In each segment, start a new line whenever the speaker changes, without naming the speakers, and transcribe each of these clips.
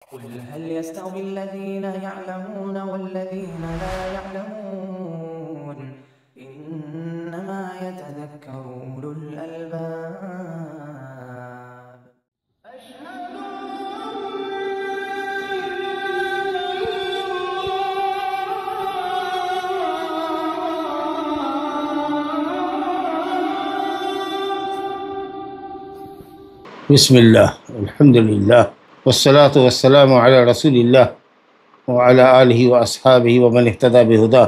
قل هل يستوي الذين يعلمون والذين لا يعلمون إنما يتذكر أولو الألباب أشهد
بسم اللہ الحمد للہ والصلاة والسلام علی رسول اللہ وعلی آلہ واصحابہ ومن اہتدی بہداہ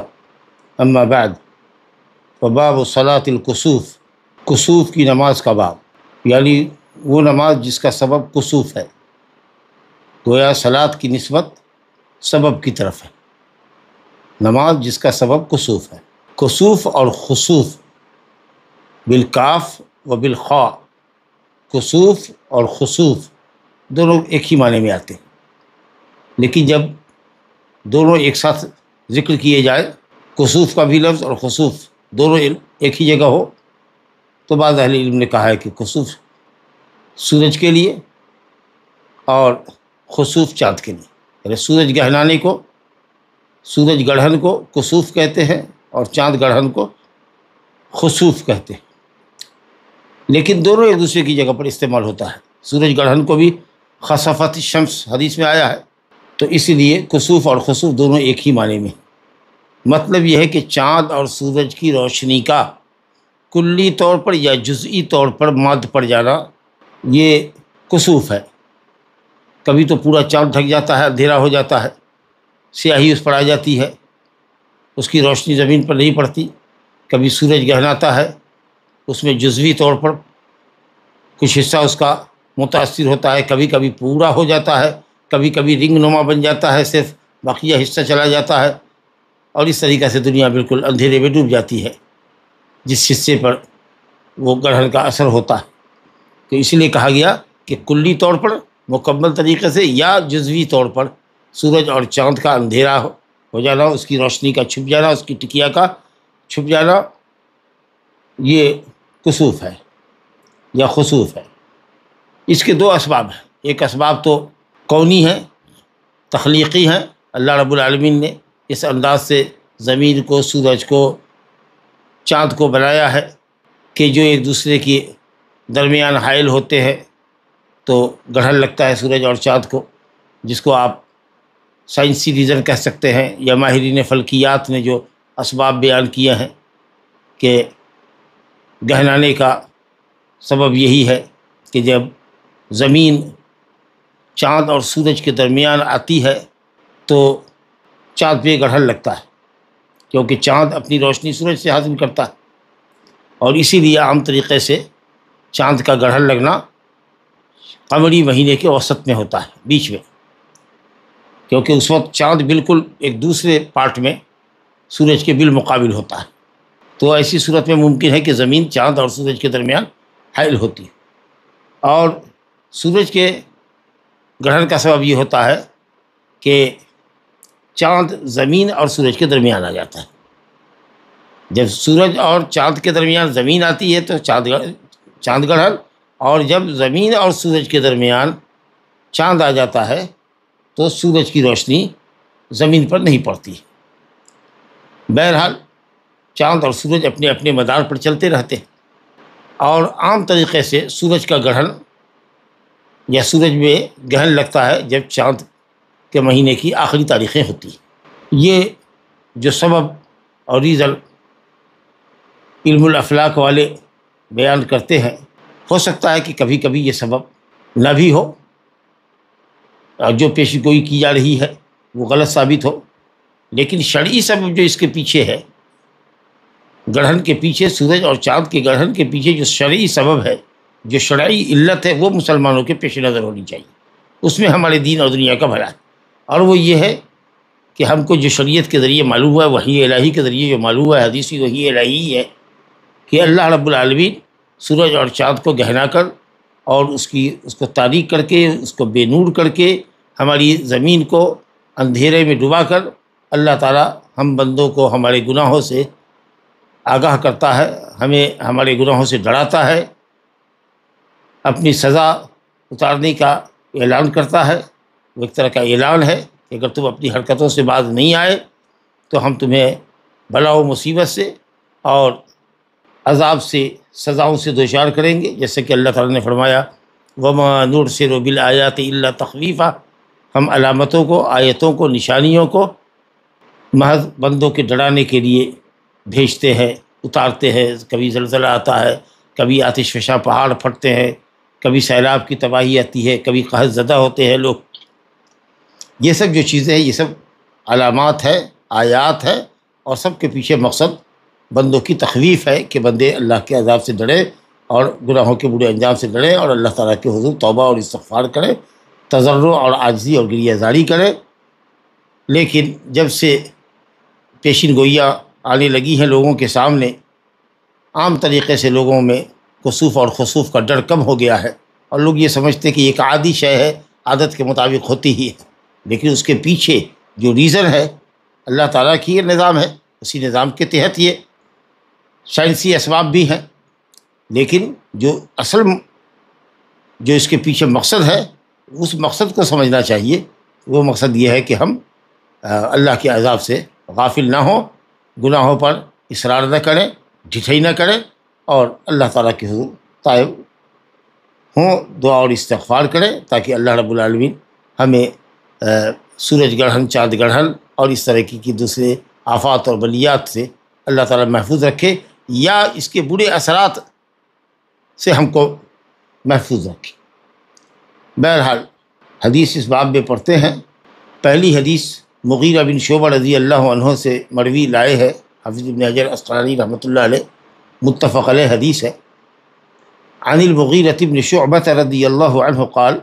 اما بعد فباب صلاۃ الکسوف، کسوف کی نماز کا باب، یعنی وہ نماز جس کا سبب کسوف ہے، گویا صلاۃ کی نسبت سبب کی طرف ہے، نماز جس کا سبب کسوف ہے۔ کسوف اور خسوف بالکاف و بالخاء، کسوف اور خسوف دونوں ایک ہی معنی میں آتے ہیں، لیکن جب دونوں ایک ساتھ ذکر کیے جائے، کسوف کا بھی لفظ اور خسوف دونوں ایک ہی جگہ ہو، تو بعض اہل علم نے کہا ہے کہ کسوف سورج کے لیے اور خسوف چاند کے لیے، یعنی سورج گہنانے کو، سورج گڑھن کو کسوف کہتے ہیں اور چاند گڑھن کو خسوف کہتے ہیں، لیکن دونوں ایک دوسرے کی جگہ پر استعمال ہوتا ہے۔ سورج گڑھن کو بھی خسفت الشمس حدیث میں آیا ہے، تو اسی لیے کسوف اور خسوف دونوں ایک ہی معنی میں۔ مطلب یہ ہے کہ چاند اور سورج کی روشنی کا کلی طور پر یا جزئی طور پر ماد پڑ جانا، یہ کسوف ہے۔ کبھی تو پورا چاند ڈھک جاتا ہے، اندھیرا ہو جاتا ہے، سیاہی اس پر آ جاتی ہے، اس کی روشنی زمین پر نہیں پڑتی۔ کبھی سورج گہناتا ہے، اس میں جزوی طور پر کچھ حصہ اس کا متاثر ہوتا ہے، کبھی کبھی پورا ہو جاتا ہے، کبھی کبھی رنگ نما بن جاتا ہے، صرف بقیہ حصہ چلا جاتا ہے، اور اس طریقہ سے دنیا بالکل اندھیرے میں ڈوب جاتی ہے جس حصے پر وہ گڑھن کا اثر ہوتا ہے۔ تو اس لیے کہا گیا کہ کلی طور پر مکمل طریقے سے یا جزوی طور پر سورج اور چاند کا اندھیرا ہو جانا، اس کی روشنی کا چھپ جانا، اس کی ٹکیا کا چھپ جانا، یہ کسوف ہے یا خسوف ہے۔ اس کے دو اسباب ہیں، ایک اسباب تو کونی ہیں، تخلیقی ہیں، اللہ رب العالمین نے اس انداز سے زمین کو، سورج کو، چاند کو بنایا ہے کہ جو ایک دوسرے کے درمیان حائل ہوتے ہیں تو گڑھن لگتا ہے سورج اور چاند کو، جس کو آپ سائنسی ریزن کہہ سکتے ہیں، یا ماہرین فلکیات نے جو اسباب بیان کیے ہیں کہ گہنانے کا سبب یہی ہے کہ جب زمین چاند اور سورج کے درمیان آتی ہے تو چاند پہ گڑھن لگتا ہے، کیونکہ چاند اپنی روشنی سورج سے حاصل کرتا ہے، اور اسی لیے عام طریقے سے چاند کا گڑھن لگنا قمری مہینے کے وسط میں ہوتا ہے، بیچ میں، کیونکہ اس وقت چاند بالکل ایک دوسرے پارٹ میں سورج کے بالمقابل ہوتا ہے۔ تو ایسی صورت میں ممکن ہے کہ زمین چاند اور سورج کے درمیان حائل ہوتی ہے، اور سورج کے گڑھن کا سبب یہ ہوتا ہے کہ چاند زمین اور سورج کے درمیان آ جاتا ہے۔ جب سورج اور چاند کے درمیان زمین آتی ہے تو چاند گڑھن، اور جب زمین اور سورج کے درمیان چاند آ جاتا ہے تو سورج کی روشنی زمین پر نہیں پڑتی۔ بہرحال چاند اور سورج اپنے اپنے مدار پر چلتے رہتے ہیں، اور عام طریقے سے سورج کا گڑھن یا سورج میں گہن لگتا ہے جب چاند کے مہینے کی آخری تاریخیں ہوتی ہیں۔ یہ جو سبب اور ریزن علم الافلاک والے بیان کرتے ہیں، ہو سکتا ہے کہ کبھی کبھی یہ سبب نہ بھی ہو، اور جو پیشی گوئی کی جا رہی ہے وہ غلط ثابت ہو، لیکن شرعی سبب جو اس کے پیچھے ہے، گڑھن کے پیچھے، سورج اور چاند کے گڑھن کے پیچھے جو شرعی سبب ہے، جو شرعی علت ہے، وہ مسلمانوں کے پیش نظر ہونی چاہیے، اس میں ہمارے دین اور دنیا کا بھلا ہے، اور وہ یہ ہے کہ ہم کو جو شریعت کے ذریعے معلوم ہے، وحی الہی کے ذریعے جو معلوم ہے، حدیثی وحی الہی ہے کہ اللہ رب العالمین سورج اور چاند کو گہنا کر اور اس کو تاریک کر کے، اس کو بے نور کر کے، ہماری زمین کو اندھیرے میں ڈبا کر اللہ تعالیٰ ہم بندوں کو ہمارے گناہوں سے آگاہ کرتا ہے، ہمیں ہمارے گناہوں سے ڈراتا ہے، اپنی سزا اتارنے کا اعلان کرتا ہے، وہ ایک طرح کا اعلان ہے کہ اگر تم اپنی حرکتوں سے باز نہیں آئے تو ہم تمہیں بلا و مصیبت سے اور عذاب سے، سزاؤں سے دوچار کریں گے، جیسے کہ اللہ تعالیٰ نے فرمایا وَمَا نُرْسِلُ بِالْآيَاتِ إِلَّا تَخْوِيفًا، ہم علامتوں کو، آیتوں کو، نشانیوں کو محض بندوں کے ڈرانے کے لیے بھیجتے ہیں، اتارتے ہیں۔ کبھی زلزلہ آتا ہے، کبھی آتش فشاں پہاڑ پھٹتے ہیں، کبھی سیلاب کی تباہی آتی ہے، کبھی قحط زدہ ہوتے ہیں لوگ۔ یہ سب جو چیزیں ہیں یہ سب علامات ہے، آیات ہے، اور سب کے پیچھے مقصد بندوں کی تخویف ہے کہ بندے اللہ کے عذاب سے ڈرے اور گناہوں کے برے انجام سے ڈرے اور اللہ تعالیٰ کے حضور توبہ اور استغفار کرے، تضرع اور عاجزی اور گریہ زاری کرے۔ لیکن جب سے پیشین گوئیاں آنے لگی ہیں لوگوں کے سامنے، عام طریقے سے لوگوں میں کسوف اور خسوف کا ڈر کم ہو گیا ہے، اور لوگ یہ سمجھتے ہیں کہ یہ ایک عادی شے ہے، عادت کے مطابق ہوتی ہی ہے، لیکن اس کے پیچھے جو ریزن ہے اللہ تعالیٰ کی یہ نظام ہے، اسی نظام کے تحت یہ سائنسی اسباب بھی ہیں، لیکن جو اس کے پیچھے مقصد ہے اس مقصد کو سمجھنا چاہیے۔ وہ مقصد یہ ہے کہ ہم اللہ کے عذاب سے غافل نہ ہوں، گناہوں پر اصرار نہ کریں، ڈھٹھائی نہ کریں، اور اللہ تعالیٰ کے حضور تائب ہوں، دعا اور استغفار کریں، تاکہ اللہ رب العالمین ہمیں سورج گرہن، چاند گرہن اور اس طرح کی دوسرے آفات اور بلیات سے اللہ تعالیٰ محفوظ رکھے، یا اس کے برے اثرات سے ہم کو محفوظ رکھے۔ بہرحال حدیث اس باب میں پڑھتے ہیں۔ پہلی حدیث مغیرہ بن شعبہ رضی اللہ عنہ سے مروی لائے ہے حافظ ابن حجر اسقلانی رحمۃ اللہ علیہ، متفق علیہ حدیث ہے۔ عن المغیرة بن شعبة رضی اللہ عنہ قال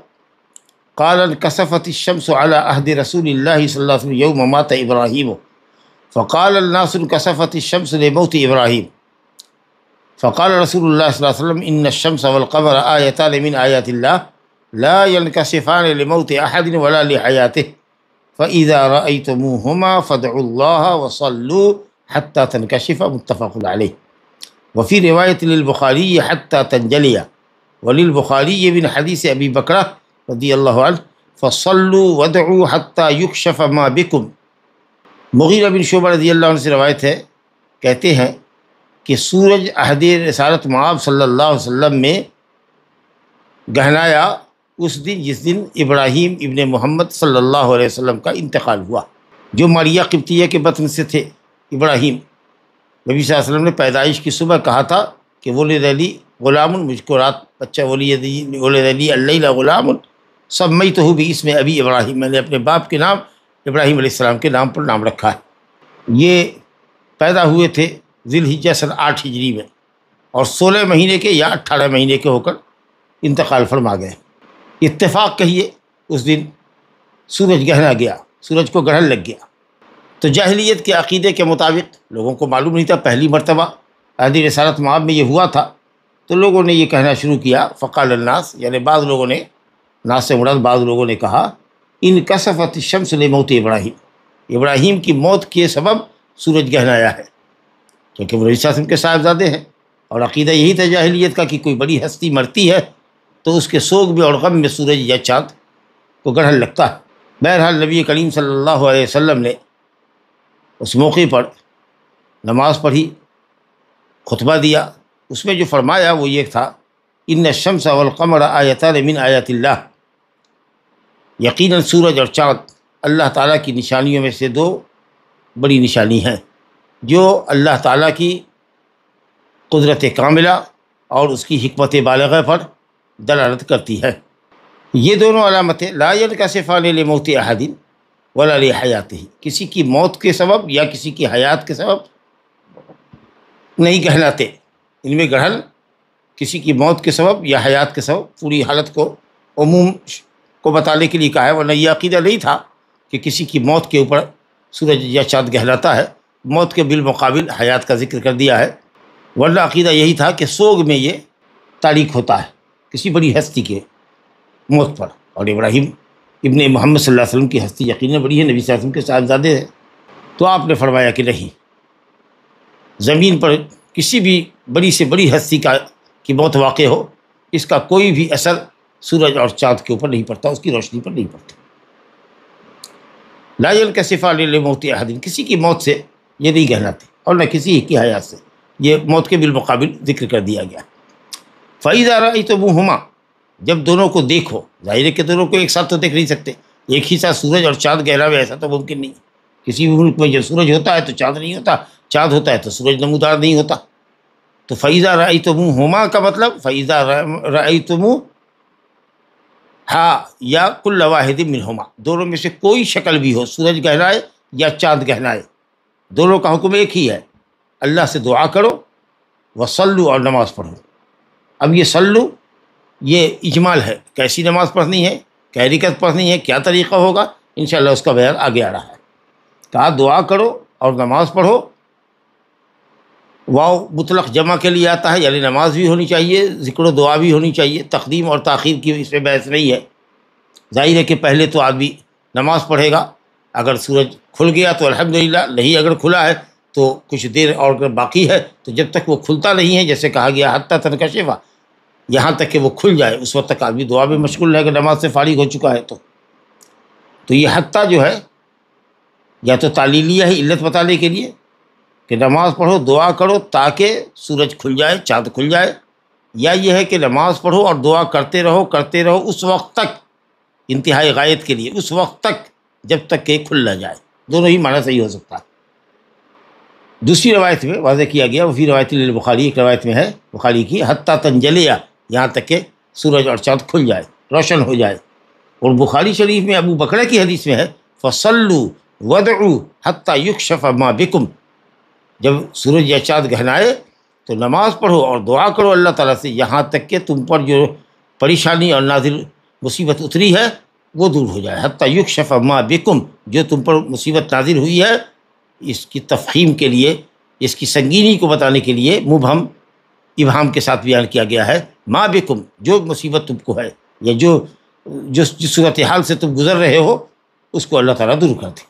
قال انكسفت الشمس على عهد رسول الله صلی اللہ علیہ وسلم يوم مات ابراہیم فقال الناس انكسفت الشمس لموت ابراہیم فقال رسول اللہ صلی اللہ علیہ وسلم ان الشمس والقمر آیتان من آیات اللہ لا ينكسفان لموت احد ولا لحیاته فاذا رأيتموهما فادعوا الله وصلوا حتى تنكشف، متفق علیہ۔ وفي رواية للبخاري حتى تنجلي، وللبخاري من حديث أبي بكرة رضی اللہ عنہ فصلوا وادعوا حتى يكشف ما بكم۔ مغیرہ بن شعبہ رضی اللہ عنہ سے روایت ہے، کہتے ہیں کہ سورج عہد رسالت مآب صلی اللہ علیہ وسلم میں گہنایا اس دن جس دن ابراہیم ابن محمد صلی اللہ علیہ وسلم کا انتقال ہوا، جو ماریہ قبطیہ کے بطن سے تھے ابراہیم۔ نبی صلی اللہ علیہ وسلم نے پیدائش کی صبح کہا تھا کہ ولد لی غلام، مجھ کو رات بچہ ولد لی اللیل غلام سمیتہ باسم ابی ابراہیم، میں نے اپنے باپ کے نام ابراہیم علیہ السلام کے نام پر نام رکھا ہے۔ یہ پیدا ہوئے تھے ذی الحجہ سن 8 ہجری میں، اور 16 مہینے کے یا 18 مہینے کے ہو کر انتقال فرما گئے۔ اتفاق کہیے اس دن سورج گہنا گیا، سورج کو گرہن لگ گیا۔ تو جاہلیت کے عقیدے کے مطابق لوگوں کو معلوم نہیں تھا، پہلی مرتبہ عہد رسالت مآب میں یہ ہوا تھا، تو لوگوں نے یہ کہنا شروع کیا، فقال الناس، یعنی بعض لوگوں نے، ناس سے مراد بعض لوگوں نے کہا انکسفت الشمس لموت ابراہیم، ابراہیم کی موت کے سبب سورج گہنایا ہے، کیونکہ وہ نبی صلی اللہ علیہ وسلم کے صاحبزادے ہیں، اور عقیدہ یہی تھا جاہلیت کا کہ کوئی بڑی ہستی مرتی ہے تو اس کے سوگ میں اور غم میں سورج یا چاند کو گرہن لگتا ہے۔ بہرحال نبی کریم صلی اللہ علیہ وسلم نے اس موقع پر نماز پڑھی، خطبہ دیا، اس میں جو فرمایا وہ یہ تھا ان الشمس والقمر آیتان من آیات اللہ، یقیناً سورج اور چاند اللہ تعالیٰ کی نشانیوں میں سے 2 بڑی نشانی ہیں، جو اللہ تعالیٰ کی قدرت کاملہ اور اس کی حکمت بالغہ پر دلالت کرتی ہے۔ یہ دونوں علامتیں لا ينکسفان لموت احد ولا لحیاتہ، کسی کی موت کے سبب یا کسی کی حیات کے سبب نہیں گہناتے، ان میں گرہن کسی کی موت کے سبب یا حیات کے سبب، پوری حالت کو عموم کو بتانے کے لیے کہا ہے، ورنہ یہ عقیدہ نہیں تھا کہ کسی کی موت کے اوپر سورج یا چاند گہلاتا ہے، موت کے بالمقابل حیات کا ذکر کر دیا ہے، ورنہ عقیدہ یہی تھا کہ سوگ میں یہ تاریک ہوتا ہے کسی بڑی ہستی کے موت پر، اور ابراہیم ابن محمد صلی اللہ علیہ وسلم کی ہستی یقیناً بڑی ہے، نبی صلی اللہ علیہ وسلم کے صاحبزادے ہیں۔ تو آپ نے فرمایا کہ نہیں، زمین پر کسی بھی بڑی سے بڑی ہستی کی موت واقع ہو، اس کا کوئی بھی اثر سورج اور چاند کے اوپر نہیں پڑتا، اس کی روشنی پر نہیں پڑتا۔ لا ينکشفان لموت احد، کسی کی موت سے یہ نہیں کہلاتے اور نہ کسی کی حیات سے، یہ موت کے بالمقابل ذکر کر دیا گیا۔ فَإِذَا رَأَيْتُمُوهُمَا، جب دونوں کو دیکھو، ظاہر ہے کہ دونوں کو ایک ساتھ تو دیکھ نہیں سکتے، ایک ہی ساتھ سورج اور چاند گہرا ہوا ایسا تو ممکن نہیں۔ کسی بھی ملک میں جب سورج ہوتا ہے تو چاند نہیں ہوتا، چاند ہوتا ہے تو سورج نمودار نہیں ہوتا۔ تو فَإِذَا رَأَيْتُمُوهُمَا کا مطلب فَإِذَا رَأَيْتُمُوهُ یا کل واحد منہما، دونوں میں سے کوئی شکل بھی ہو، سورج گہرائے یا چاند گہرائے، دونوں کا حکم ایک ہی ہے، اللہ سے دعا کرو، وصلو اور نماز پڑھو۔ اب یہ صلو یہ اجمال ہے، کیسی نماز پڑھنی ہے، کیا رکعت پڑھنی ہے، کیا طریقہ ہوگا، انشاءاللہ اس کا بیان آگے آ رہا ہے۔ کہا دعا کرو اور نماز پڑھو، واو مطلق جمع کے لیے آتا ہے، یعنی نماز بھی ہونی چاہیے، ذکر و دعا بھی ہونی چاہیے، تقدیم اور تاخیر کی اس میں بحث نہیں ہے۔ ظاہر ہے کہ پہلے تو آدمی نماز پڑھے گا، اگر سورج کھل گیا تو الحمدللہ، نہیں اگر کھلا ہے تو کچھ دیر اور اگر باقی ہے تو جب تک وہ کھلتا نہیں ہے، جیسے کہا گیا حتیٰ تنکشف، یہاں تک کہ وہ کھل جائے اس وقت تک آدمی دعا میں مشغول رہے گا، نماز سے فارغ ہو چکا ہے تو یہ حتیٰ جو ہے یا تو تعلیلیہ ہے علت بتانے کے لیے کہ نماز پڑھو دعا کرو تاکہ سورج کھل جائے، چاند کھل جائے، یا یہ ہے کہ نماز پڑھو اور دعا کرتے رہو اس وقت تک، انتہائی غایت کے لیے، اس وقت تک جب تک کہ کھل نہ جائے۔ دونوں ہی معنی صحیح ہو سکتا ہے۔ دوسری روایت میں واضح کیا گیا، وفی روایت للبخاری، ایک روایت میں ہے بخاری کی، حتیٰ تنجلیہ، یہاں تک کہ سورج اور چاند کھل جائے، روشن ہو جائے۔ اور بخاری شریف میں ابو بکرہ کی حدیث میں ہے فصلوا ودعوا حتیٰ یکشف ما بکم، جب سورج یا چاند گہرائے تو نماز پڑھو اور دعا کرو اللہ تعالیٰ سے یہاں تک کہ تم پر جو پریشانی اور نازل مصیبت اتری ہے وہ دور ہو جائے، حتیٰ یکشف ما بکم، جو تم پر مصیبت نازل ہوئی ہے اس کی تفخیم کے لیے، اس کی سنگینی کو بتانے کے لیے مبہم ابہام کے ساتھ بیان کیا گیا ہے، ما بکم، جو مصیبت تم کو ہے یا جس صورتحال سے تم گزر رہے ہو اس کو اللہ تعالیٰ دور کر دے۔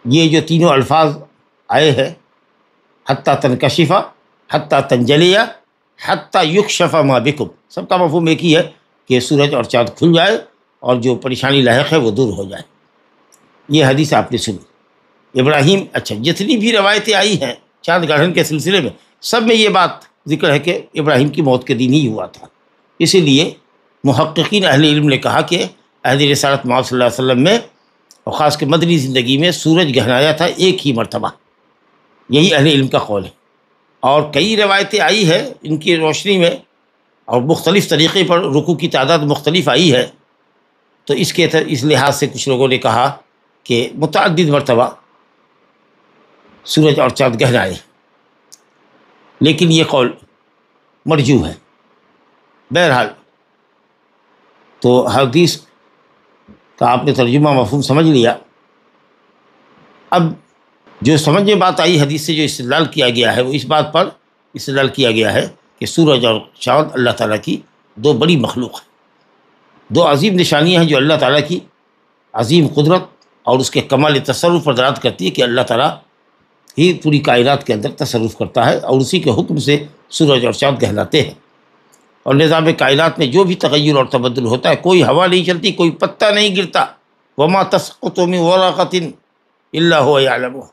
یہ جو تینوں الفاظ آئے ہیں، حتیٰ تنکشف، حتیٰ تنجلیہ، حتیٰ یکشف ما بکم، سب کا مفہوم ایک ہی ہے کہ سورج اور چاند کھل جائے اور جو پریشانی لاحق ہے وہ دور ہو جائے۔ یہ حدیث آپ نے سنی۔ ابراہیم، اچھا جتنی بھی روایتیں آئی ہیں چاند گڑھن کے سلسلے میں، سب میں یہ بات ذکر ہے کہ ابراہیم کی موت کے دن ہی ہوا تھا۔ اسی لیے محققین اہل علم نے کہا کہ عہد رسالت محمد صلی اللہ علیہ وسلم میں اور خاص کے مدنی زندگی میں سورج گہرایا تھا ایک ہی مرتبہ، یہی اہل علم کا قول ہے۔ اور کئی روایتیں آئی ہے ان کی روشنی میں اور مختلف طریقے پر رکوع کی تعداد مختلف آئی ہے، تو اس لحاظ سے کچھ لوگوں نے کہا کہ متعدد مرتبہ سورج اور چاند گہرائے، لیکن یہ قول مرجوح ہے۔ بہرحال تو حدیث کا آپ نے ترجمہ مفہوم سمجھ لیا۔ اب جو سمجھ میں بات آئی حدیث سے جو استدلال کیا گیا ہے وہ اس بات پر استدلال کیا گیا ہے کہ سورج اور چاند اللہ تعالیٰ کی دو بڑی مخلوق ہیں، دو عظیم نشانیاں ہیں جو اللہ تعالیٰ کی عظیم قدرت اور اس کے کمال تصرف پر دلالت کرتی ہے کہ اللہ تعالیٰ ہی پوری کائنات کے اندر تصرف کرتا ہے اور اسی کے حکم سے سورج اور چاند کہلاتے ہیں۔ اور نظام کائنات میں جو بھی تغیر اور تبدل ہوتا ہے، کوئی ہوا نہیں چلتی، کوئی پتا نہیں گرتا، وما تسقط من ورقۃ الا هو يعلمها،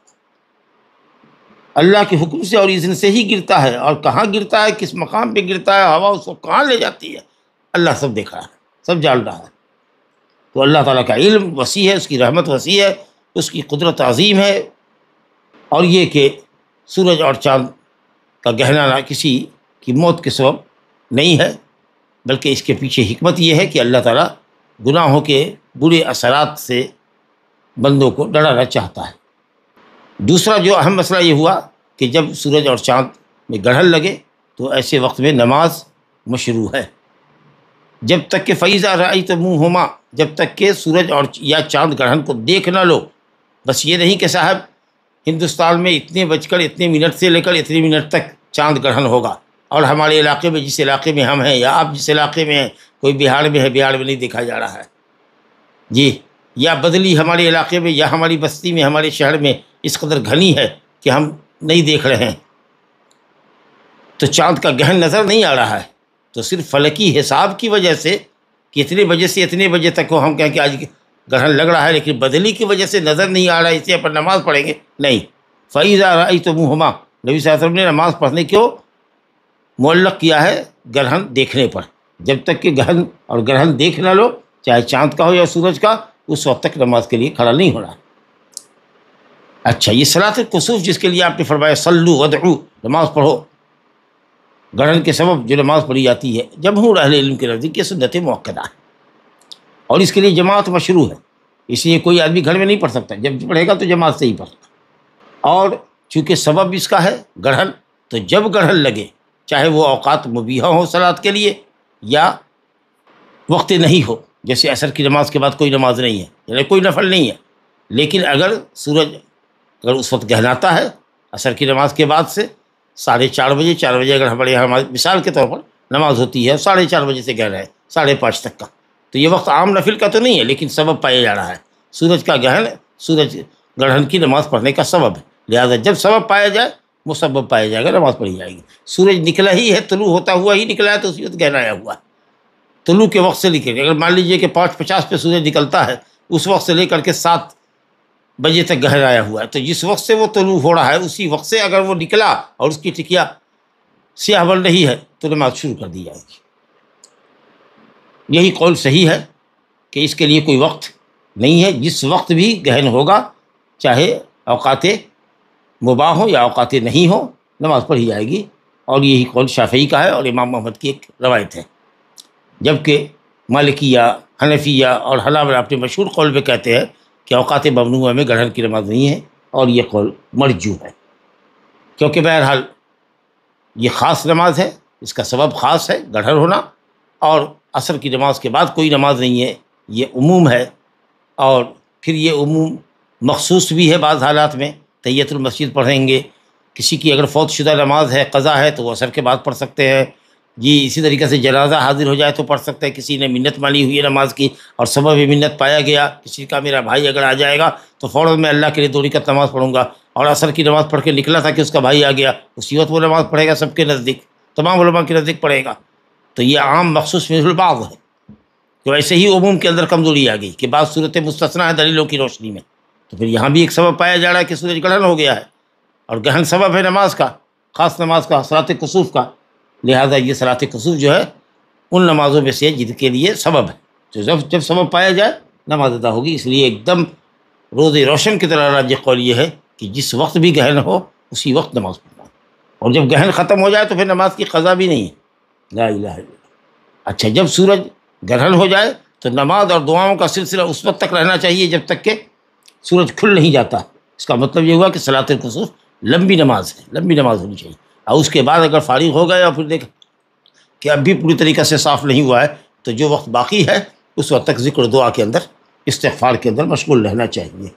اللہ کے حکم سے اور اذن سے ہی گرتا ہے، اور کہاں گرتا ہے، کس مقام پہ گرتا ہے، ہوا اس کو کہاں لے جاتی ہے، اللہ سب دیکھ رہا ہے، سب جان رہا ہے۔ تو اللہ تعالیٰ کا علم وسیع ہے، اس کی رحمت وسیع ہے، اس کی قدرت عظیم ہے۔ اور یہ کہ سورج اور چاند کا گہرانا کسی کی موت کے سبب نہیں ہے، بلکہ اس کے پیچھے حکمت یہ ہے کہ اللہ تعالیٰ گناہوں کے برے اثرات سے بندوں کو ڈرانا چاہتا ہے۔ دوسرا جو اہم مسئلہ یہ ہوا کہ جب سورج اور چاند میں گڑھن لگے تو ایسے وقت میں نماز مشروع ہے، جب تک کہ فَإِذَا رَأَيْتُمُوهُمَا، جب تک کہ سورج اور یا چاند گڑھن کو دیکھ نہ لو۔ بس یہ نہیں کہ صاحب ہندوستان میں اتنے بج کر اتنے منٹ سے لے کر اتنے منٹ تک چاند گڑھن ہوگا، اور ہمارے علاقے میں جس علاقے میں ہم ہیں یا آپ جس علاقے میں ہیں، کوئی بہار میں ہے، بہار میں نہیں دیکھا جا رہا ہے جی، یا بدلی ہمارے علاقے میں یا ہماری بستی میں، ہمارے شہر میں اس قدر گھنی ہے کہ ہم نہیں دیکھ رہے ہیں، تو چاند کا گہن نظر نہیں آ رہا ہے، تو صرف فلکی حساب کی وجہ سے کہ اتنے بجے سے اتنے بجے تک ہو، ہم کہیں کہ آج گرہن لگ رہا ہے لیکن بدلی کی وجہ سے نظر نہیں آ رہا ہے، اس لیے اپن نماز پڑھیں گے نہیں۔ فَإِذَا رَأَيْتُمُوهُمَا، نبی صلی اللہ علیہ وسلم نے نماز پڑھنے کو معلق کیا ہے گرہن دیکھنے پر، جب تک کہ گرہن اور گرہن دیکھ نہ لو، چاہے چاند کا ہو یا سورج کا، اس وقت تک نماز کے لیے کھڑا نہیں ہونا۔ اچھا، یہ صلاۃ الکسوف جس کے لیے آپ نے فرمایا صلو ودعو، نماز پڑھو، گرہن کے سبب جو نماز پڑھی جاتی ہے، جمہور اہل علم کے نزدیک یہ سنت مؤکدہ ہے، اور اس کے لیے جماعت مشروع ہے، اس لیے کوئی آدمی گھر میں نہیں پڑھ سکتا، جب پڑھے گا تو جماعت سے ہی پڑھے گا۔ اور چونکہ سبب اس کا ہے گرہن، تو جب گرہن لگے، چاہے وہ اوقات مبیحہ ہو صلاۃ کے لیے یا وقت نہیں ہو، جیسے عصر کی نماز کے بعد کوئی نماز نہیں ہے، یعنی کوئی نفل نہیں ہے، لیکن اگر سورج اگر اس وقت گہراتا ہے عصر کی نماز کے بعد سے 4:30 بجے، 4 بجے اگر ہمارے یہاں مثال کے طور پر نماز ہوتی ہے 4:30 بجے سے گہرا ہے 5:30 تک کا، تو یہ وقت عام نفل کا تو نہیں ہے، لیکن سبب پایا جا رہا ہے، سورج کا گہن سورج گرہن کی نماز پڑھنے کا سبب ہے، لہذا جب سبب پایا جائے مسبب پایا جائے گا، نماز پڑھی جائے گی۔ سورج نکلا ہی ہے، طلوع ہوتا ہوا ہی نکلا ہے، تو اسی وقت گہرایا ہوا ہے، طلوع کے وقت سے لے کر، اگر مان لیجیے کہ 5:50 پہ سورج نکلتا ہے، اس وقت سے لے کر کے 7 بجے تک گہرایا ہوا ہے، تو جس وقت سے وہ طلوع ہو رہا ہے اسی وقت سے اگر وہ نکلا اور اس کی ٹکیا سیاہ بن رہی ہے تو نماز شروع کر دی جائے گی۔ یہی قول صحیح ہے کہ اس کے لیے کوئی وقت نہیں ہے، جس وقت بھی گہن ہوگا، چاہے اوقات مباح ہو یا اوقات نہیں ہو، نماز پڑھی جائے گی، اور یہی قول شافعی کا ہے اور امام محمد کی ایک روایت ہے، جبکہ مالکیہ، حنفیہ اور حنابلہ اپنے مشہور قول میں کہتے ہیں کہ اوقات ممنوعہ میں گرہن کی نماز نہیں ہے، اور یہ قول مرجوح ہے، کیونکہ بہرحال یہ خاص نماز ہے، اس کا سبب خاص ہے گرہن ہونا، اور عصر کی نماز کے بعد کوئی نماز نہیں ہے، یہ عموم ہے، اور پھر یہ عموم مخصوص بھی ہے بعض حالات میں، تحیۃ المسجد پڑھیں گے، کسی کی اگر فوت شدہ نماز ہے قضا ہے تو وہ عصر کے بعد پڑھ سکتے ہیں، جی اسی طریقے سے جنازہ حاضر ہو جائے تو پڑھ سکتے ہیں، کسی نے منت مانی ہوئی ہے نماز کی اور سبب منت پایا گیا، کسی کا میرا بھائی اگر آ جائے گا تو فوراً میں اللہ کے لیے 2 رکعت نماز پڑھوں گا، اور عصر کی نماز پڑھ کے نکلا تھا کہ اس کا بھائی آ گیا، اسی وقت وہ نماز پڑھے گا، سب کے نزدیک، تمام علماء کے نزدیک پڑھے گا، تو یہ عام مخصوص مثل البعض ہے، تو ایسے ہی عموم کے اندر کمزوری آ گئی کہ بعض صورتیں مستثنیٰ ہیں دلیلوں کی روشنی میں، تو پھر یہاں بھی ایک سبب پایا جا رہا ہے کہ سورج گرہن ہو گیا ہے، اور گہن سبب ہے نماز کا، خاص نماز کا، صلاۃ کسوف کا، لہذا یہ صلاۃ کسوف جو ہے ان نمازوں میں سے جن کے لیے سبب ہے، تو جب سبب پایا جائے نماز ادا ہوگی، اس لیے ایک دم روز روشن کی طرح راجح قول یہ ہے کہ جس وقت بھی گہن ہو اسی وقت نماز پڑھنا، اور جب گہن ختم ہو جائے تو پھر نماز کی قضا بھی نہیں ہے، لا الہ الا اللہ۔ اچھا، جب سورج گرہن ہو جائے تو نماز اور دعاؤں کا سلسلہ اس وقت تک رہنا چاہیے جب تک کہ سورج کھل نہیں جاتا، اس کا مطلب یہ ہوا کہ صلاۃ الکسوف لمبی نماز ہے، لمبی نماز ہونی چاہیے، اور اس کے بعد اگر فارغ ہو گئے اور پھر دیکھ کہ اب بھی پوری طریقے سے صاف نہیں ہوا ہے تو جو وقت باقی ہے اس وقت تک ذکر دعا کے اندر، استغفار کے اندر مشغول رہنا چاہیے۔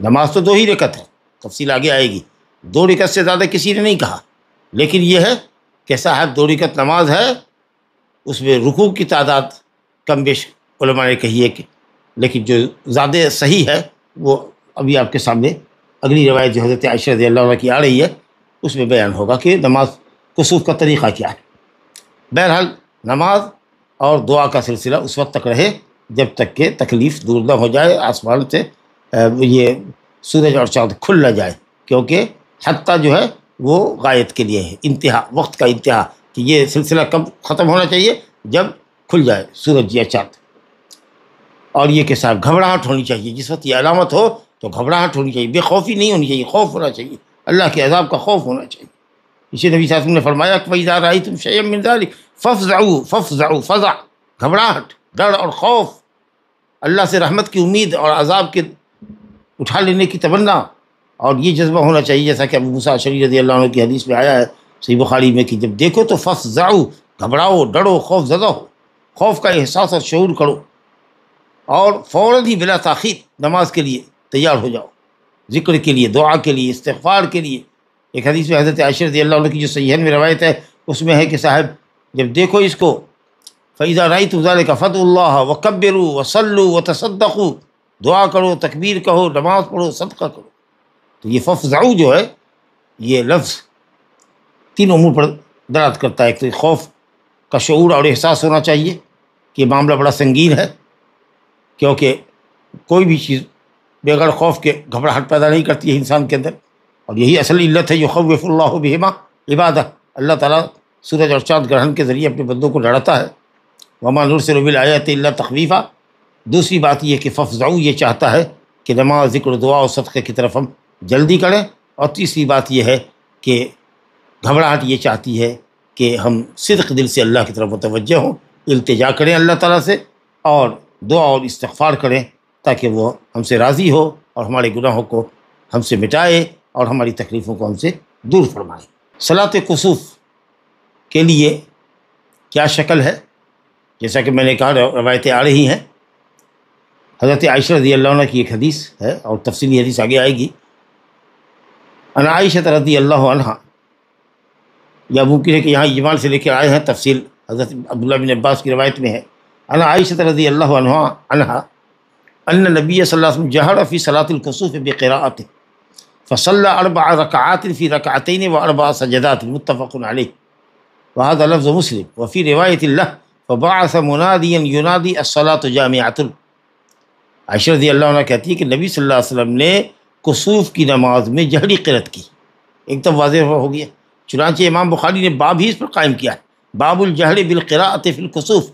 نماز تو 2 ہی رکعت ہے، تفصیل آگے آئے گی، 2 رکعت سے زیادہ کسی نے نہیں کہا، لیکن یہ ہے کہ صاحب 2 رکعت نماز ہے، اس میں رکوع کی تعداد کم بیش علماء نے کہی ہے کہ، لیکن جو زیادہ صحیح ہے وہ ابھی آپ کے سامنے اگلی روایت جو حضرت عائشہ رضی اللہ عنہ کی آ رہی ہے اس میں بیان ہوگا کہ نماز کسوف کا طریقہ کیا ہے۔ بہرحال نماز اور دعا کا سلسلہ اس وقت تک رہے جب تک کہ تکلیف دور نہ ہو جائے، آسمان سے یہ سورج اور چاند کھل نہ جائے، کیونکہ حتیٰ جو ہے وہ غایت کے لیے ہے، انتہا، وقت کا انتہا، کہ یہ سلسلہ کب ختم ہونا چاہیے؟ جب کھل جائے سورج یا چاند، اور یہ کہ صاحب گھبراہٹ ہونی چاہیے، جس وقت یہ علامت ہو تو گھبراہٹ ہونی چاہیے، بے خوفی نہیں ہونی چاہیے، خوف ہونا چاہیے، اللہ کے عذاب کا خوف ہونا چاہیے۔ اسی نبی صلی اللہ علیہ وسلم نے فرمایا کہ وَإِذَا رَأَيْتُمْ شَيْئًا مِّن ذَلِكَ فَافْزَعُوا، فزع، گھبراہٹ، ڈر اور خوف، اللہ سے رحمت کی امید اور عذاب کے اٹھا لینے کی تمنا، اور یہ جذبہ ہونا چاہیے، جیسا کہ ابو موسیٰ اشعری رضی اللہ عنہ کی حدیث میں آیا ہے صحیح بخاری میں کہ جب دیکھو تو فَافْزَعُوا، گھبراؤ، ڈرو، خوف زدہ ہو، خوف کا احساس اور شعور کرو، اور فوراً ہی بلا تاخیر نماز کے لیے تیار ہو جاؤ، ذکر کے لیے، دعا کے لیے، استغفار کے لیے۔ ایک حدیث میں حضرت عائشہ رضی اللہ عنہ کی جو صحیحین میں روایت ہے اس میں ہے کہ صاحب جب دیکھو اس کو، فَإِذَا رَأَيْتُمْ ذَلِكَ فَادْعُوا اللَّهَ وَكَبِّرُوا وَصَلُّوا وَتَصَدَّقُوا، دعا کرو، تکبیر کہو، نماز پڑھو، صدقہ کرو۔ تو یہ فَافْزَعُوا جو ہے یہ لفظ 3 امور پر دلالت کرتا ہے، ایک تو خوف کا شعور اور احساس ہونا چاہیے کہ معاملہ بڑا سنگین ہے، کیونکہ کوئی بھی چیز بغیر خوف کے گھبراہٹ پیدا نہیں کرتی ہے انسان کے اندر، اور یہی اصل علت ہے یخوف اللہ بہما عبادہ، اللہ تعالیٰ سورج اور چاند گرہن کے ذریعے اپنے بندوں کو ڈراتا ہے۔ وما نرسل بالآیات الا تخویفا۔ دوسری بات یہ کہ فافزعوا یہ چاہتا ہے کہ نماز، ذکر، دعا اور صدقے کی طرف ہم جلدی کریں، اور تیسری بات یہ ہے کہ گھبراہٹ یہ چاہتی ہے کہ ہم صدق دل سے اللہ کی طرف متوجہ ہوں، التجا کریں اللہ تعالیٰ سے، اور دعا اور استغفار کریں تاکہ وہ ہم سے راضی ہو اور ہمارے گناہوں کو ہم سے مٹائے اور ہماری تکلیفوں کو ہم سے دور فرمائے۔ صلاۃ کسوف کے لیے کیا شکل ہے؟ جیسا کہ میں نے کہا روایتیں آ رہی ہیں۔ حضرت عائشہ رضی اللہ عنہ کی ایک حدیث ہے اور تفصیلی حدیث آگے آئے گی۔ ان عائشہ رضی اللہ عنہ، یا ممکن ہے کہ یہاں اجمال سے لے کے آئے ہیں، تفصیل حضرت عبداللہ بن عباس کی روایت میں ہے۔ ان عائشہ رضی اللہ عنہ ان نبی صلی اللہ علیہ وسلم جہر فی صلاۃ الکسوف بقراءۃ فصلى 4 ركعات في ركعتين و4 سجدات متفق علیہ، وهذا لفظ مسلم، وفي رواية له فبعث مناديا ينادي الصلاة جامعة۔ عائشہ رضی اللہ عنہ کہتی ہے کہ نبی صلی اللہ علیہ وسلم نے کسوف کی نماز میں جہری قرأت کی، ایک دم واضح ہو گیا۔ چنانچہ امام بخاری نے باب ہی اس پر قائم کیا ہے، باب الجہر بالقراءۃ فی الکسوف۔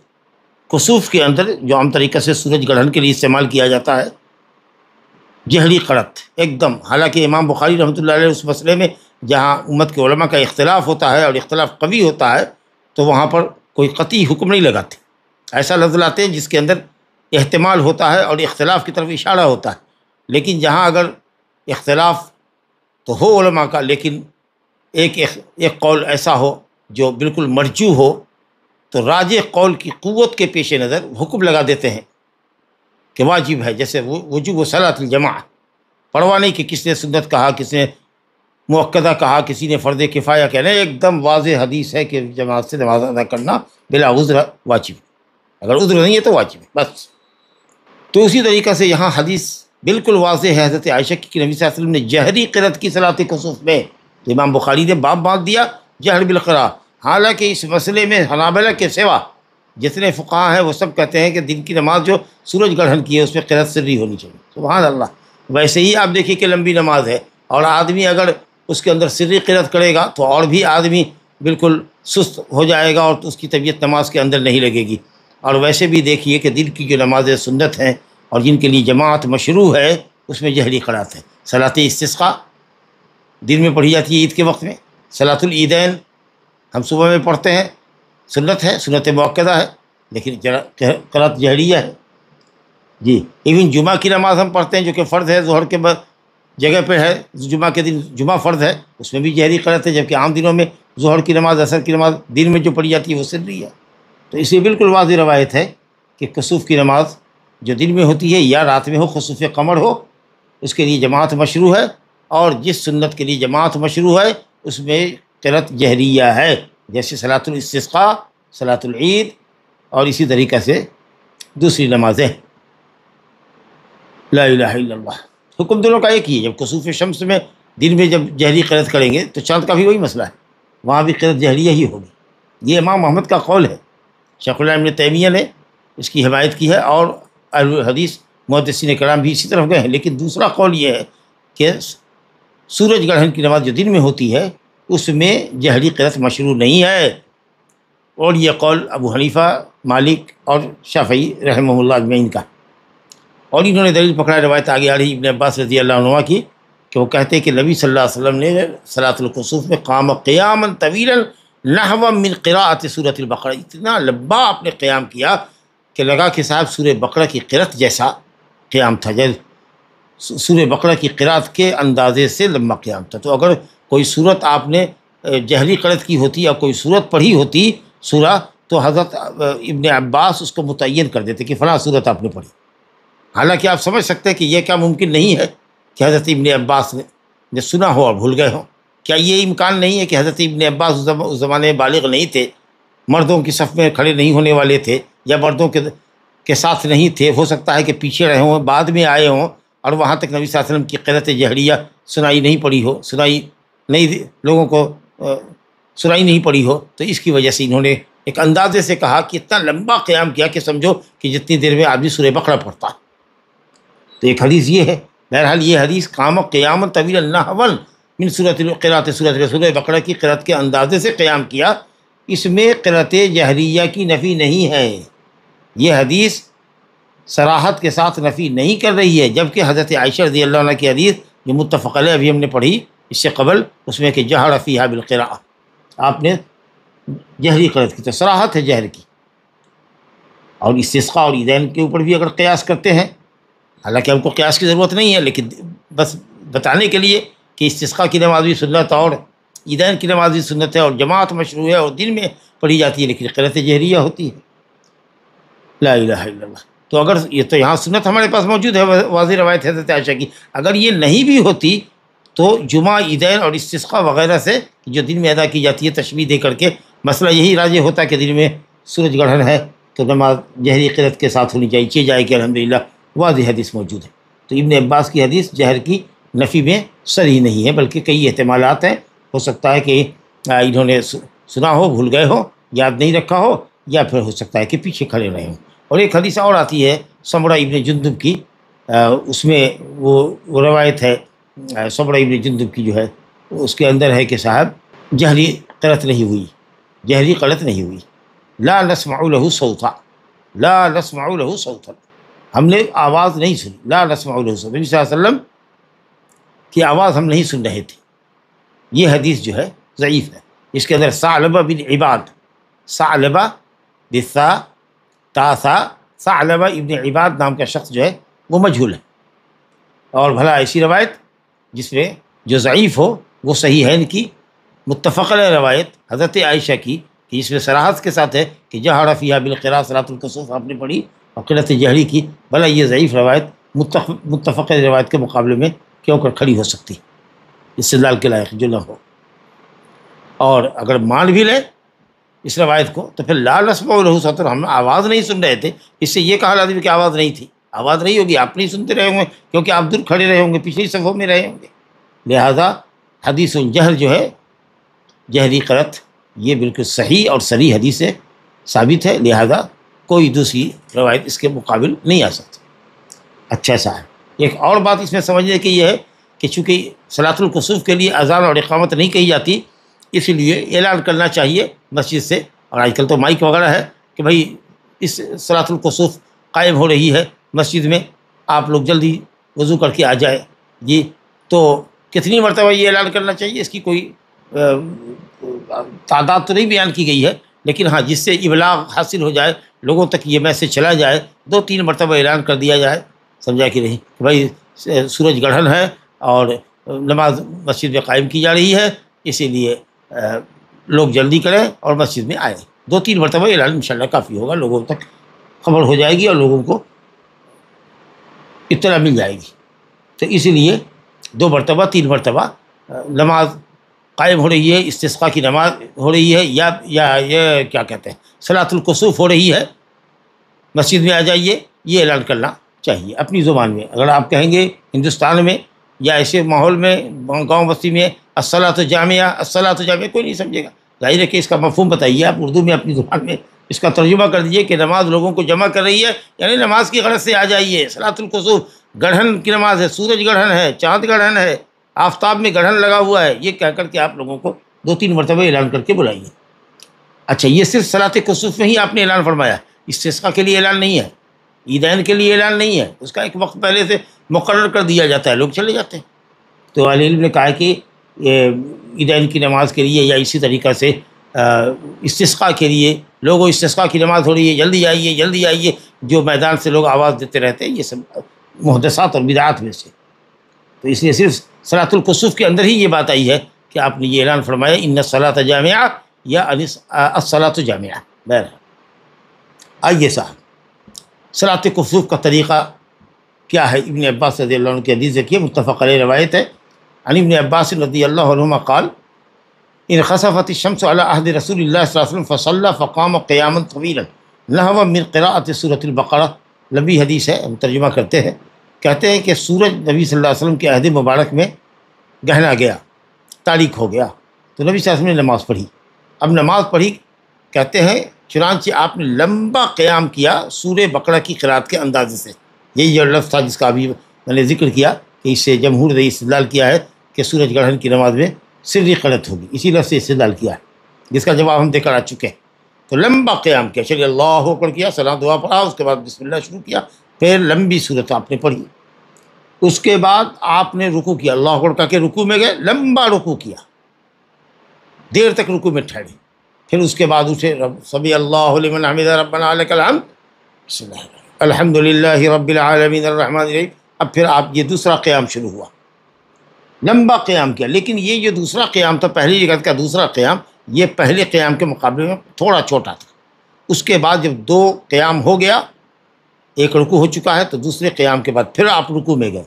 کسوف کے اندر جو عام طریقے سے سورج گرہن کے لیے استعمال کیا جاتا ہے، جہری قرأت ایک دم۔ حالانکہ امام بخاری رحمۃ اللہ علیہ اس مسئلے میں جہاں امت کے علماء کا اختلاف ہوتا ہے اور اختلاف قوی ہوتا ہے تو وہاں پر کوئی قطعی حکم نہیں لگاتے، ایسا لفظ لاتے ہیں جس کے اندر احتمال ہوتا ہے اور اختلاف کی طرف اشارہ ہوتا ہے۔ لیکن جہاں اگر اختلاف تو ہو علماء کا، لیکن ایک قول ایسا ہو جو بالکل مرجوح ہو، تو راجح قول کی قوت کے پیش نظر حکم لگا دیتے ہیں کہ واجب ہے، جیسے وجوب صلاۃ الجماعہ، پرواہ نہیں کہ کس نے سنت کہا، کس نے مؤکدہ کہا، کسی نے فرض کفایہ کہنا، ایک دم واضح حدیث ہے کہ جماعت سے نماز ادا کرنا بلا عذر واجب، اگر عذر نہیں ہے تو واجب ہے بس۔ تو اسی طریقے سے یہاں حدیث بالکل واضح ہے حضرت عائشہ کی کہ نبی صلی اللہ علیہ وسلم نے جہری قرأت کی صلاۃ کسوف میں، تو امام بخاری نے باب باندھ دیا جہر بالقراء۔ حالانکہ اس مسئلے میں حنابلہ کے سوا جتنے فقہاء ہیں وہ سب کہتے ہیں کہ دن کی نماز جو سورج گرہن کی ہے اس میں قرأت سری ہونی چاہیے، سبحان اللہ۔ ویسے ہی آپ دیکھیے کہ لمبی نماز ہے اور آدمی اگر اس کے اندر سری قرأت کرے گا تو اور بھی آدمی بالکل سست ہو جائے گا اور اس کی طبیعت نماز کے اندر نہیں لگے گی۔ اور ویسے بھی دیکھیے کہ دن کی جو نمازیں سنت ہیں اور جن کے لیے جماعت مشروع ہے اس میں جہری قرأت ہے۔ صلاۃ استسقاء دن میں پڑھی جاتی ہے عید کے وقت میں، صلاۃ العیدین ہم صبح میں پڑھتے ہیں، سنت ہے، سنت مؤکدہ ہے، لیکن قرأت جہریہ ہے۔ جی ایون جمعہ کی نماز ہم پڑھتے ہیں جو کہ فرض ہے، ظہر کے بعد جگہ پہ ہے، جمعہ کے دن جمعہ فرض ہے، اس میں بھی جہری قرأت ہے، جبکہ عام دنوں میں ظہر کی نماز، عصر کی نماز دن میں جو پڑھی جاتی ہے وہ سری ہے۔ تو اس لیے بالکل واضح روایت ہے کہ کسوف کی نماز جو دن میں ہوتی ہے یا رات میں ہو، خسوف قمر ہو، اس کے لیے جماعت مشروع ہے، اور جس سنت کے لیے جماعت مشروع ہے اس میں قرأت جہریہ ہے، جیسے صلاۃ الاستسقاء، صلاۃ العید، اور اسی طریقے سے دوسری نمازیں۔ لا الہ الا اللہ، حکم دونوں کا ایک ہی ہے۔ جب کسوف شمس میں دن میں جب جہری قرأت کریں گے تو چاند کا بھی وہی مسئلہ ہے، وہاں بھی قرأت جہریہ ہی ہوگی۔ یہ امام محمد کا قول ہے، شیخ الاسلام ابن تیمیہ نے اس کی حمایت کی ہے، اور اہل الحدیث محدثین کرام بھی اسی طرف گئے ہیں۔ لیکن دوسرا قول یہ ہے کہ سورج گرہن کی نماز جو دن میں ہوتی ہے اس میں جہری قرأت مشروع نہیں ہے، اور یہ قول ابو حنیفہ، مالک اور شافعی رحمہ اللہ اجمعین کا۔ اور انہوں نے دلیل پکڑا، روایت آگے آ رہی ابن عباس رضی اللہ عنہ کی کہ وہ کہتے ہیں کہ نبی صلی اللہ علیہ وسلم نے صلاۃ الکسوف میں قام قیاما طویلا نحو من قراءۃ سورۃ البقرہ، اتنا لمبا آپ نے قیام کیا کہ لگا کہ صاحب سورہ بقرہ کی قرأت جیسا قیام تھا، جیسے سورہ بقرہ کی قرأت کے اندازے سے لمبا قیام تھا۔ تو اگر کوئی صورت آپ نے جہری قرأت کی ہوتی یا کوئی صورت پڑھی ہوتی سورہ، تو حضرت ابن عباس اس کو متعین کر دیتے کہ فلاں صورت آپ نے پڑھی۔ حالانکہ آپ سمجھ سکتے ہیں کہ یہ کیا ممکن نہیں ہے کہ حضرت ابن عباس نے سنا ہو اور بھول گئے ہوں؟ کیا یہ امکان نہیں ہے کہ حضرت ابن عباس اس زمانے میں بالغ نہیں تھے، مردوں کی صف میں کھڑے نہیں ہونے والے تھے، یا مردوں کے ساتھ نہیں تھے؟ ہو سکتا ہے کہ پیچھے رہے ہوں، بعد میں آئے ہوں، اور وہاں تک نبی صلی اللہ علیہ وسلم کی قرأت جہریہ سنائی نہیں پڑی ہو، لوگوں کو سنائی نہیں پڑی ہو۔ تو اس کی وجہ سے انہوں نے ایک اندازے سے کہا کہ اتنا لمبا قیام کیا کہ سمجھو کہ جتنی دیر میں آدمی سورہ بقرہ پڑھتا ہے۔ تو ایک حدیث یہ ہے. بہرحال یہ حدیث قام قیاما طویلا نحوا من قراءت سورۃ بقرہ کی قراءت کے اندازے سے قیام کیا. اس میں قراءت جہریہ کی نفی نہیں ہے. یہ حدیث صراحت کے ساتھ نفی نہیں کر رہی ہے، جبکہ حضرت عائشہ رضی اللہ عنہ کی حدیث جو متفق علیہ ابھی ہم نے پڑھی اس سے قبل، اس میں کہ جہر فیہا بالقراءہ، آپ نے جہری قراءت کی، تو صراحت ہے جہر کی. اور استسقاء اور عیدین کے اوپر بھی اگر قیاس کرتے ہیں، حالانکہ ہم کو قیاس کی ضرورت نہیں ہے، لیکن بس بتانے کے لیے کہ استسقاء کی نماز بھی سنت اور عیدین کی نماز بھی سنت ہے اور جماعت مشروع ہے اور دن میں پڑھی جاتی ہے، لیکن قراءت جہریہ ہوتی ہے. لا الہ الا اللہ. تو اگر یہ تو یہاں سنت ہمارے پاس موجود ہے، واضح روایت ہے حضرت عائشہ کی. اگر یہ نہیں بھی ہوتی تو جمعہ، عیدین اور استسقاء وغیرہ سے جو دن میں ادا کی جاتی ہے تشبیہ دے کر کے مسئلہ یہی راجع ہوتا کہ دن میں سورج گرہن ہے تو نماز جہری قراءت کے ساتھ ہونی چاہیے جائے کہ الحمدللہ واضح حدیث موجود ہے. تو ابن عباس کی حدیث جہر کی نفی میں صریح نہیں ہے، بلکہ کئی احتمالات ہیں. ہو سکتا ہے کہ انہوں نے سنا ہو، بھول گئے ہو، یاد نہیں رکھا ہو، یا پھر ہو سکتا ہے کہ پیچھے کھڑے رہے ہوں. اور ایک حدیث اور آتی ہے سمرہ ابن جندب کی، اس میں وہ روایت ہے سمرہ ابن جندب کی جو ہے، اس کے اندر ہے کہ صاحب جہری قراءت نہیں ہوئی، جہری قراءت نہیں ہوئی. لا نسمع له صوتا، لا نسمع له صوتا، ہم نے آواز نہیں سنی. لا نسمع له صوتا، نبی صلی اللہ علیہ وسلم کی آواز ہم نہیں سن رہے تھے. یہ حدیث جو ہے ضعیف ہے. اس کے اندر ثعلبہ بن عباد، ثعلبہ بالثاء تاثا، ثعلبہ ابن عباد نام کا شخص جو ہے وہ مجہول ہے. اور بھلا ایسی روایت جس میں جو ضعیف ہو وہ صحیح ہے ان کی متفق علیہ روایت حضرت عائشہ کی کہ اس میں صراحت کے ساتھ ہے کہ جہر فیہا بالقراء صلاۃ الکسوف آپ نے پڑھی اور قراءت جہری کی. بھلا یہ ضعیف روایت متفق علیہ روایت کے مقابلے میں کیوں کر کھڑی ہو سکتی، استدلال کے لائق جو نہ ہو. اور اگر مان بھی لیں اس روایت کو تو پھر لا نسمع لہ صوتا، ہم آواز نہیں سن رہے تھے، اس سے یہ کہا لازم کہ آواز نہیں تھی. آواز نہیں ہوگی، آپ نہیں سنتے رہے ہوں گے کیونکہ آپ دور کھڑے رہے ہوں گے، پچھلی صفوں میں رہے ہوں گے. لہذا حدیث الجہر جو ہے جہری قراءت یہ بالکل صحیح اور صریح حدیث سے ثابت ہے. لہذا کوئی دوسری روایت اس کے مقابل نہیں آ سکتی. اچھا صاحب، ایک اور بات اس میں سمجھنے کی یہ ہے کہ چونکہ صلاۃ الکسوف کے لیے اذان اور اقامت نہیں کہی جاتی، اس لیے اعلان کرنا چاہیے مسجد سے. اور آج کل تو مائک وغیرہ ہے کہ بھائی اس صلاۃ الکسوف قائم ہو رہی ہے مسجد میں، آپ لوگ جلدی وضو کر کے آ جائے. جی تو کتنی مرتبہ یہ اعلان کرنا چاہیے اس کی کوئی تعداد تو نہیں بیان کی گئی ہے، لیکن ہاں جس سے ابلاغ حاصل ہو جائے، لوگوں تک یہ میسج چلا جائے، 2-3 مرتبہ اعلان کر دیا جائے، سمجھا کہ نہیں کہ بھائی سورج گرہن ہے اور نماز مسجد میں قائم کی جا رہی ہے، اسی لیے لوگ جلدی کریں اور مسجد میں آئیں. 2-3 مرتبہ اعلان انشاءاللہ کافی ہوگا، لوگوں تک خبر ہو جائے گی اور لوگوں کو اطلاع مل جائے گی. تو اسی لیے 2 مرتبہ 3 مرتبہ نماز قائم ہو رہی ہے، استسقاء کی نماز ہو رہی ہے، یا یہ کیا کہتے ہیں صلاۃ الکسوف ہو رہی ہے، مسجد میں آ جائیے، یہ اعلان کرنا چاہیے اپنی زبان میں. اگر آپ کہیں گے ہندوستان میں یا ایسے ماحول میں گاؤں بستی میں الصلاۃ جامعہ، الصلاۃ جامعہ، کوئی نہیں سمجھے گا. ظاہر ہے کہ اس کا مفہوم بتائیے آپ اردو میں اپنی زبان میں، اس کا ترجمہ کر دیجئے کہ نماز لوگوں کو جمع کر رہی ہے، یعنی نماز کی غرض سے آ جائیے. صلاۃ الکسوف گرہن کی نماز ہے، سورج گرہن ہے، چاند گرہن ہے، آفتاب میں گرہن لگا ہوا ہے، یہ کہہ کر کے آپ لوگوں کو 2-3 مرتبہ اعلان کر کے بلائیے. اچھا، یہ صرف صلاۃ کسوف میں ہی آپ نے اعلان فرمایا، استسقاء کے لیے اعلان نہیں ہے، عیدین کے لیے اعلان نہیں ہے، اس کا ایک وقت پہلے سے مقرر کر دیا جاتا ہے، لوگ چلے جاتے ہیں. تو اہل علم نے کہا کہ عیدین کی نماز کے لیے یا اسی طریقہ سے استسقاء کے لیے لوگوں استسقاء کی نماز ہو رہی ہے، جلدی آئیے جلدی آئیے، جو میدان سے لوگ آواز دیتے رہتے ہیں، یہ سب محدثات اور بدعات میں سے. تو اس لیے صرف صلاۃ الکسوف کے اندر ہی یہ بات آئی ہے کہ آپ نے یہ اعلان فرمایا ان الصلاۃ جامعہ یا الصلاۃ جامعہ. بہرحال آئیے صاحب، صلاۃ کسوف کا طریقہ کیا ہے؟ ابن عباس رضی اللہ عنہ کی حدیث دیکھیے، متفق علیہ روایت ہے. عن ابن عباس رضی اللہ عنہما قال ان خسفت الشمس على عهد رسول اللہ صلی اللہ علیہ وسلم فصلى فقام قیاما طویلا نحو من قراءۃ سورۃ البقرہ. لمبی حدیث ہے، ہم ترجمہ کرتے ہیں. کہتے ہیں کہ سورج نبی صلی اللہ علیہ وسلم کے عہد مبارک میں گہنا گیا، تاریک ہو گیا، تو نبی صلی اللہ علیہ وسلم نے نماز پڑھی. اب نماز پڑھی، کہتے ہیں چنانچہ آپ نے لمبا قیام کیا سورہ بقرہ کی قراءت کے اندازے سے. یہی جو لفظ تھا جس کا ابھی میں نے ذکر کیا کہ اس سے جمہور نے استدلال کیا ہے کہ سورج گرہن کی نماز میں سری قنت ہوگی، اسی لفظ سے استدلال کیا ہے، جس کا جواب ہم دے کر آ چکے ہیں۔ تو لمبا قیام کیا، چلیے اللہ اکبر کیا، سلام دعا پڑھا، اس کے بعد بسم اللہ شروع کیا، پھر لمبی صورت آپ نے پڑھی، اس کے بعد آپ نے رکوع کیا، اللہ اکبر کہا کہ رکوع میں گئے، لمبا رکوع کیا، دیر تک رکوع میں ٹھہرے، پھر اس کے بعد اٹھے، سمی اللہ لمن حمدہ ربنا لک الحمد، بسم اللہ الحمد للہ رب العالمین الرحمن الرحیم۔ اب پھر آپ یہ دوسرا قیام شروع ہوا، لمبا قیام کیا، لیکن یہ جو دوسرا قیام تھا، پہلی رکعت کا دوسرا قیام، یہ پہلے قیام کے مقابلے میں تھوڑا چھوٹا تھا۔ اس کے بعد جب دو قیام ہو گیا، ایک رکوع ہو چکا ہے، تو دوسرے قیام کے بعد پھر آپ رکوع میں گئے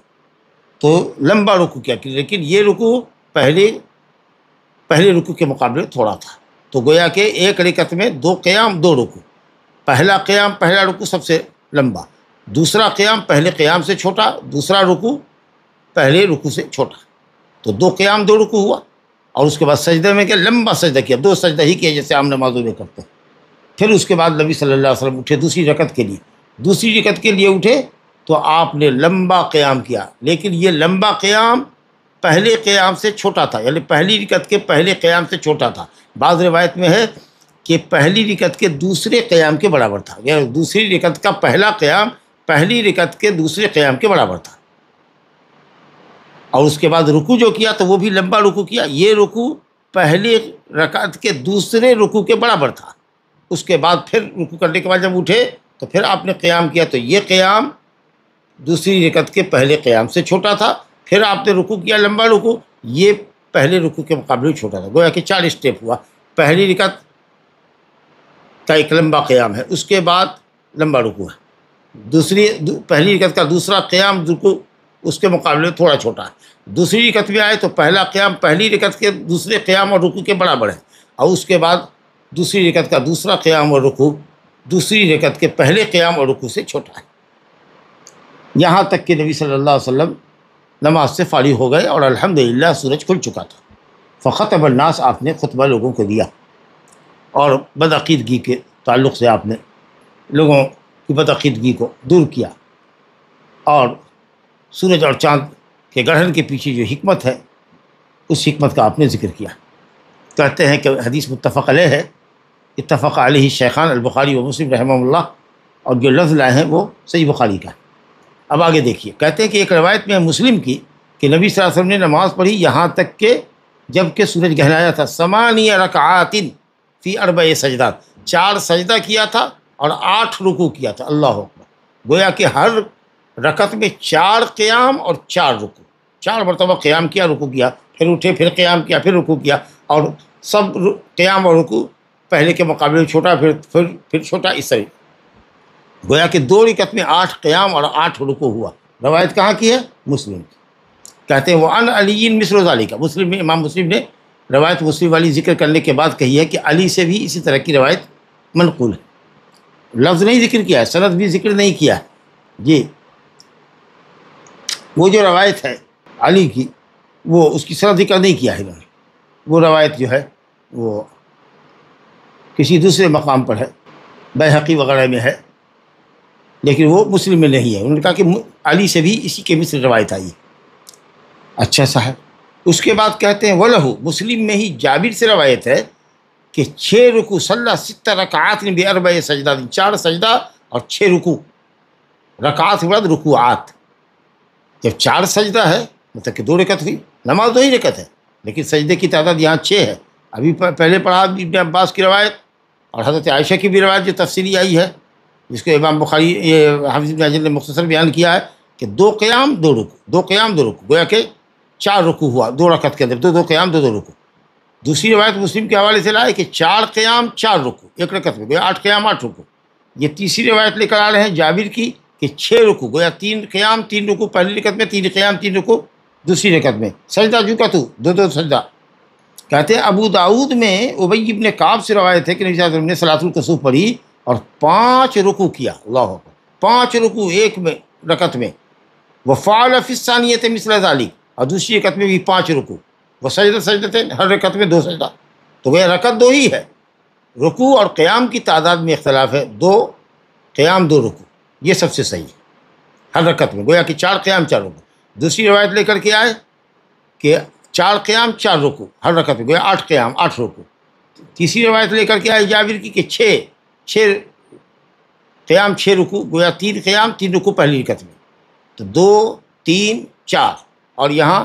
تو لمبا رکوع کیا، لیکن یہ رکوع پہلے رکوع کے مقابلے میں تھوڑا تھا۔ تو گویا کہ ایک رکعت میں دو قیام دو رکوع، پہلا قیام پہلا رکوع سب سے لمبا، دوسرا قیام پہلے قیام سے چھوٹا، دوسرا رکوع پہلے رکوع سے چھوٹا، تو دو قیام دو رکوع ہوا۔ اور اس کے بعد سجدے میں کیا، لمبا سجدہ کیا، دو سجدہ ہی کیا جیسے عام نمازوں میں کرتے ہیں۔ پھر اس کے بعد نبی صلی اللہ علیہ وسلم اٹھے دوسری رکعت کے لیے اٹھے تو آپ نے لمبا قیام کیا، لیکن یہ لمبا قیام پہلے قیام سے چھوٹا تھا، یعنی پہلی رکعت کے پہلے قیام سے چھوٹا تھا۔ بعض روایت میں ہے کہ پہلی رکعت کے دوسرے قیام کے برابر تھا، یعنی دوسری رکعت کا پہلا قیام پہلی رکعت کے دوسرے قیام کے برابر تھا۔ اور اس کے بعد رکوع جو کیا تو وہ بھی لمبا رکوع کیا، یہ رکوع پہلی رکعت کے دوسرے رکوع کے برابر تھا۔ اس کے بعد پھر رکوع کرنے کے بعد جب اٹھے تو پھر آپ نے قیام کیا، تو یہ قیام دوسری رکعت کے پہلے قیام سے چھوٹا تھا، پھر آپ نے رکوع کیا لمبا رکوع، یہ پہلے رکوع کے مقابلے میں چھوٹا تھا، گویا کہ 4 اسٹیپ ہوا۔ پہلی رکعت کا ایک لمبا قیام ہے، اس کے بعد لمبا رکوع ہے، پہلی رکعت کا دوسرا قیام رکوع اس کے مقابلے میں تھوڑا چھوٹا ہے۔ دوسری رکعت میں آئے تو پہلا قیام پہلی رکعت کے دوسرے قیام اور رکوع کے برابر ہے، اور اس کے بعد دوسری رکعت کا دوسرا قیام اور رکوع دوسری رکعت کے پہلے قیام اور رکوع سے چھوٹا ہے، یہاں تک کہ نبی صلی اللہ علیہ وسلم نماز سے فارغ ہو گئے اور الحمدللہ سورج کھل چکا تھا۔ فخطب الناس، آپ نے خطبہ لوگوں کو دیا، اور بدعقیدگی کے تعلق سے آپ نے لوگوں کی بدعقیدگی کو دور کیا، اور سورج اور چاند کے گرہن کے پیچھے جو حکمت ہے اس حکمت کا آپ نے ذکر کیا۔ کہتے ہیں کہ حدیث متفق علیہ ہے، اتفق علیہ الشیخان البخاری و مسلم رحمہ اللہ، اور جو لفظ لائے ہیں وہ صحیح بخاری کا ہے۔ اب آگے دیکھیے، کہتے ہیں کہ ایک روایت میں ہے مسلم کی کہ نبی صلی اللہ علیہ وسلم نے نماز پڑھی یہاں تک کہ جب کہ سورج گہرایا تھا، 8 رکعات فی 4 سجدات، 4 سجدہ کیا تھا اور 8 رکوع کیا تھا، اللہ اکبر۔ گویا کہ ہر رکعت میں 4 قیام اور 4 رکوع، 4 مرتبہ قیام کیا، رکوع کیا، پھر اٹھے، پھر قیام کیا، پھر رکوع کیا، اور سب قیام اور رکوع پہلے کے مقابلے میں چھوٹا، پھر چھوٹا، اس طرح گویا کہ 2 رکعت میں 8 قیام اور 8 رکوع ہوا۔ روایت کہاں کی ہے؟ مسلم کی۔ کہتے ہیں وعن علی مثل ذالک، مسلم میں امام مسلم نے روایت مسلم والی ذکر کرنے کے بعد کہی ہے کہ علی سے بھی اسی طرح کی روایت منقول ہے، لفظ نہیں ذکر کیا ہے، سند بھی ذکر نہیں کیا ہے جی۔ وہ جو روایت ہے علی کی، وہ اس کی سند ذکر نہیں کیا ہے انہوں نے، وہ روایت جو ہے وہ کسی دوسرے مقام پر ہے، بیہقی وغیرہ میں ہے، لیکن وہ مسلم میں نہیں ہے۔ انہوں نے کہا کہ علی سے بھی اسی کے مثل روایت آئی ہے۔ اچھا صاحب، اس کے بعد کہتے ہیں وَلَهُ، مسلم میں ہی جابر سے روایت ہے کہ 6 رکوع، صلی 6 رکعات ب4 سجدات، 4 سجدہ اور 6 رکوع، رکعات کے بعد رکوعات، جب 4 سجدہ ہے مطلب کہ 2 رکعت ہوئی، نماز 2 ہی رکعت ہے، لیکن سجدے کی تعداد یہاں 6 ہے۔ ابھی پہلے پڑھا ابن عباس کی روایت اور حضرت عائشہ کی بھی روایت جو تفصیلی آئی ہے، جس کو امام بخاری حافظ ابن حجر نے مختصر بیان کیا ہے کہ 2 قیام 2 رکوع، 2 قیام 2 رکوع، گویا کہ 4 رکوع ہوا 2 رکعت کے اندر، 2 قیام 2 رکوع۔ دوسری روایت مسلم کے حوالے سے لائے کہ 4 قیام 4 رکوع، ایک رکعت میں، گویا 8 قیام 8 رکوع۔ یہ تیسری روایت لے کر آ رہے ہیں جابر کی کہ 6 رکوع، گویا 3 قیام 3 رکوع پہلی رکعت میں، 3 قیام 3 رکوع دوسری رکعت میں، سجدہ جھکا تو 2 سجدہ۔ کہتے ہیں ابو داؤد میں ابی بن کعب سے روایت ہے کہ نبی صلی اللہ علیہ وسلم نے صلاۃ الکسوف پڑھی اور 5 رکوع کیا، اللہ اکبر، 5 رکوع ایک میں رکعت میں، وفعل فی الثانیۃ مثل ذلک، اور دوسری رکعت میں بھی 5 رکوع، وہ سجدتین، ہر رکعت میں 2 سجدہ، تو گویا رکعت 2 ہی ہے۔ رکوع اور قیام کی تعداد میں اختلاف ہے، 2 قیام 2 رکوع، یہ سب سے صحیح ہے۔ ہر رکعت میں، گویا کہ 4 قیام 4 رکوع۔ دوسری روایت لے کر کے آئے کہ 4 قیام 4 رکوع ہر رکعت میں، گویا 8 قیام 8 رکوع۔ تیسری روایت لے کر کے آئے جابر کی کہ 6 قیام 6 رکوع، گویا 3 قیام 3 رکوع پہلی رکعت میں، تو 2 3 4۔ اور یہاں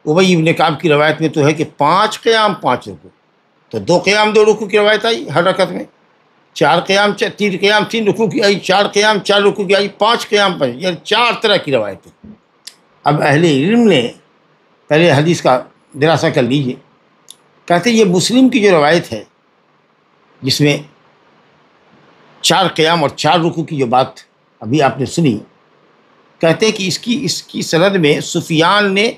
ابی بن کعب کی روایت میں تو ہے کہ 5 قیام 5 رکوع، تو 2 قیام 2 رکوع کی روایت آئی ہر رکعت میں، 4 قیام 3 قیام 3 رکوع کی آئی، 4 قیام 4 رکوع کی آئی، 5 قیام 5، یعنی 4 طرح کی روایتیں۔ اب اہل علم نے پہلے حدیث کا دراسہ کر لیجئے، کہتے ہیں یہ مسلم کی جو روایت ہے جس میں 4 قیام اور 4 رکوع کی جو بات ابھی آپ نے سنی، کہتے ہیں کہ اس کی سند میں سفیان نے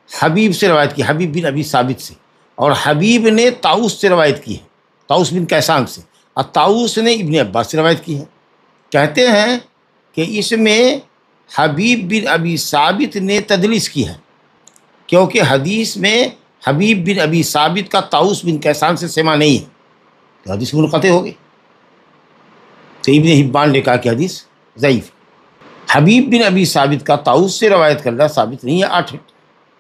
حبیب سے روایت کی، حبیب بن ابی ثابت سے، اور حبیب نے طاؤس سے روایت کی ہے، طاؤس بن کیسان سے، اور طاؤس نے ابن عباس سے روایت کی ہے۔ کہتے ہیں کہ اس میں حبیب بن ابی ثابت نے تدلیس کی ہے، کیونکہ حدیث میں حبیب بن ابی ثابت کا طاؤس بن کیسان سے سماع نہیں ہے، تو حدیث منقطع ہو گئی۔ تو ابن حبان نے کہا کہ حدیث ضعیف۔ حبیب بن ابی ثابت کا طاؤس سے روایت کرنا ثابت نہیں ہے،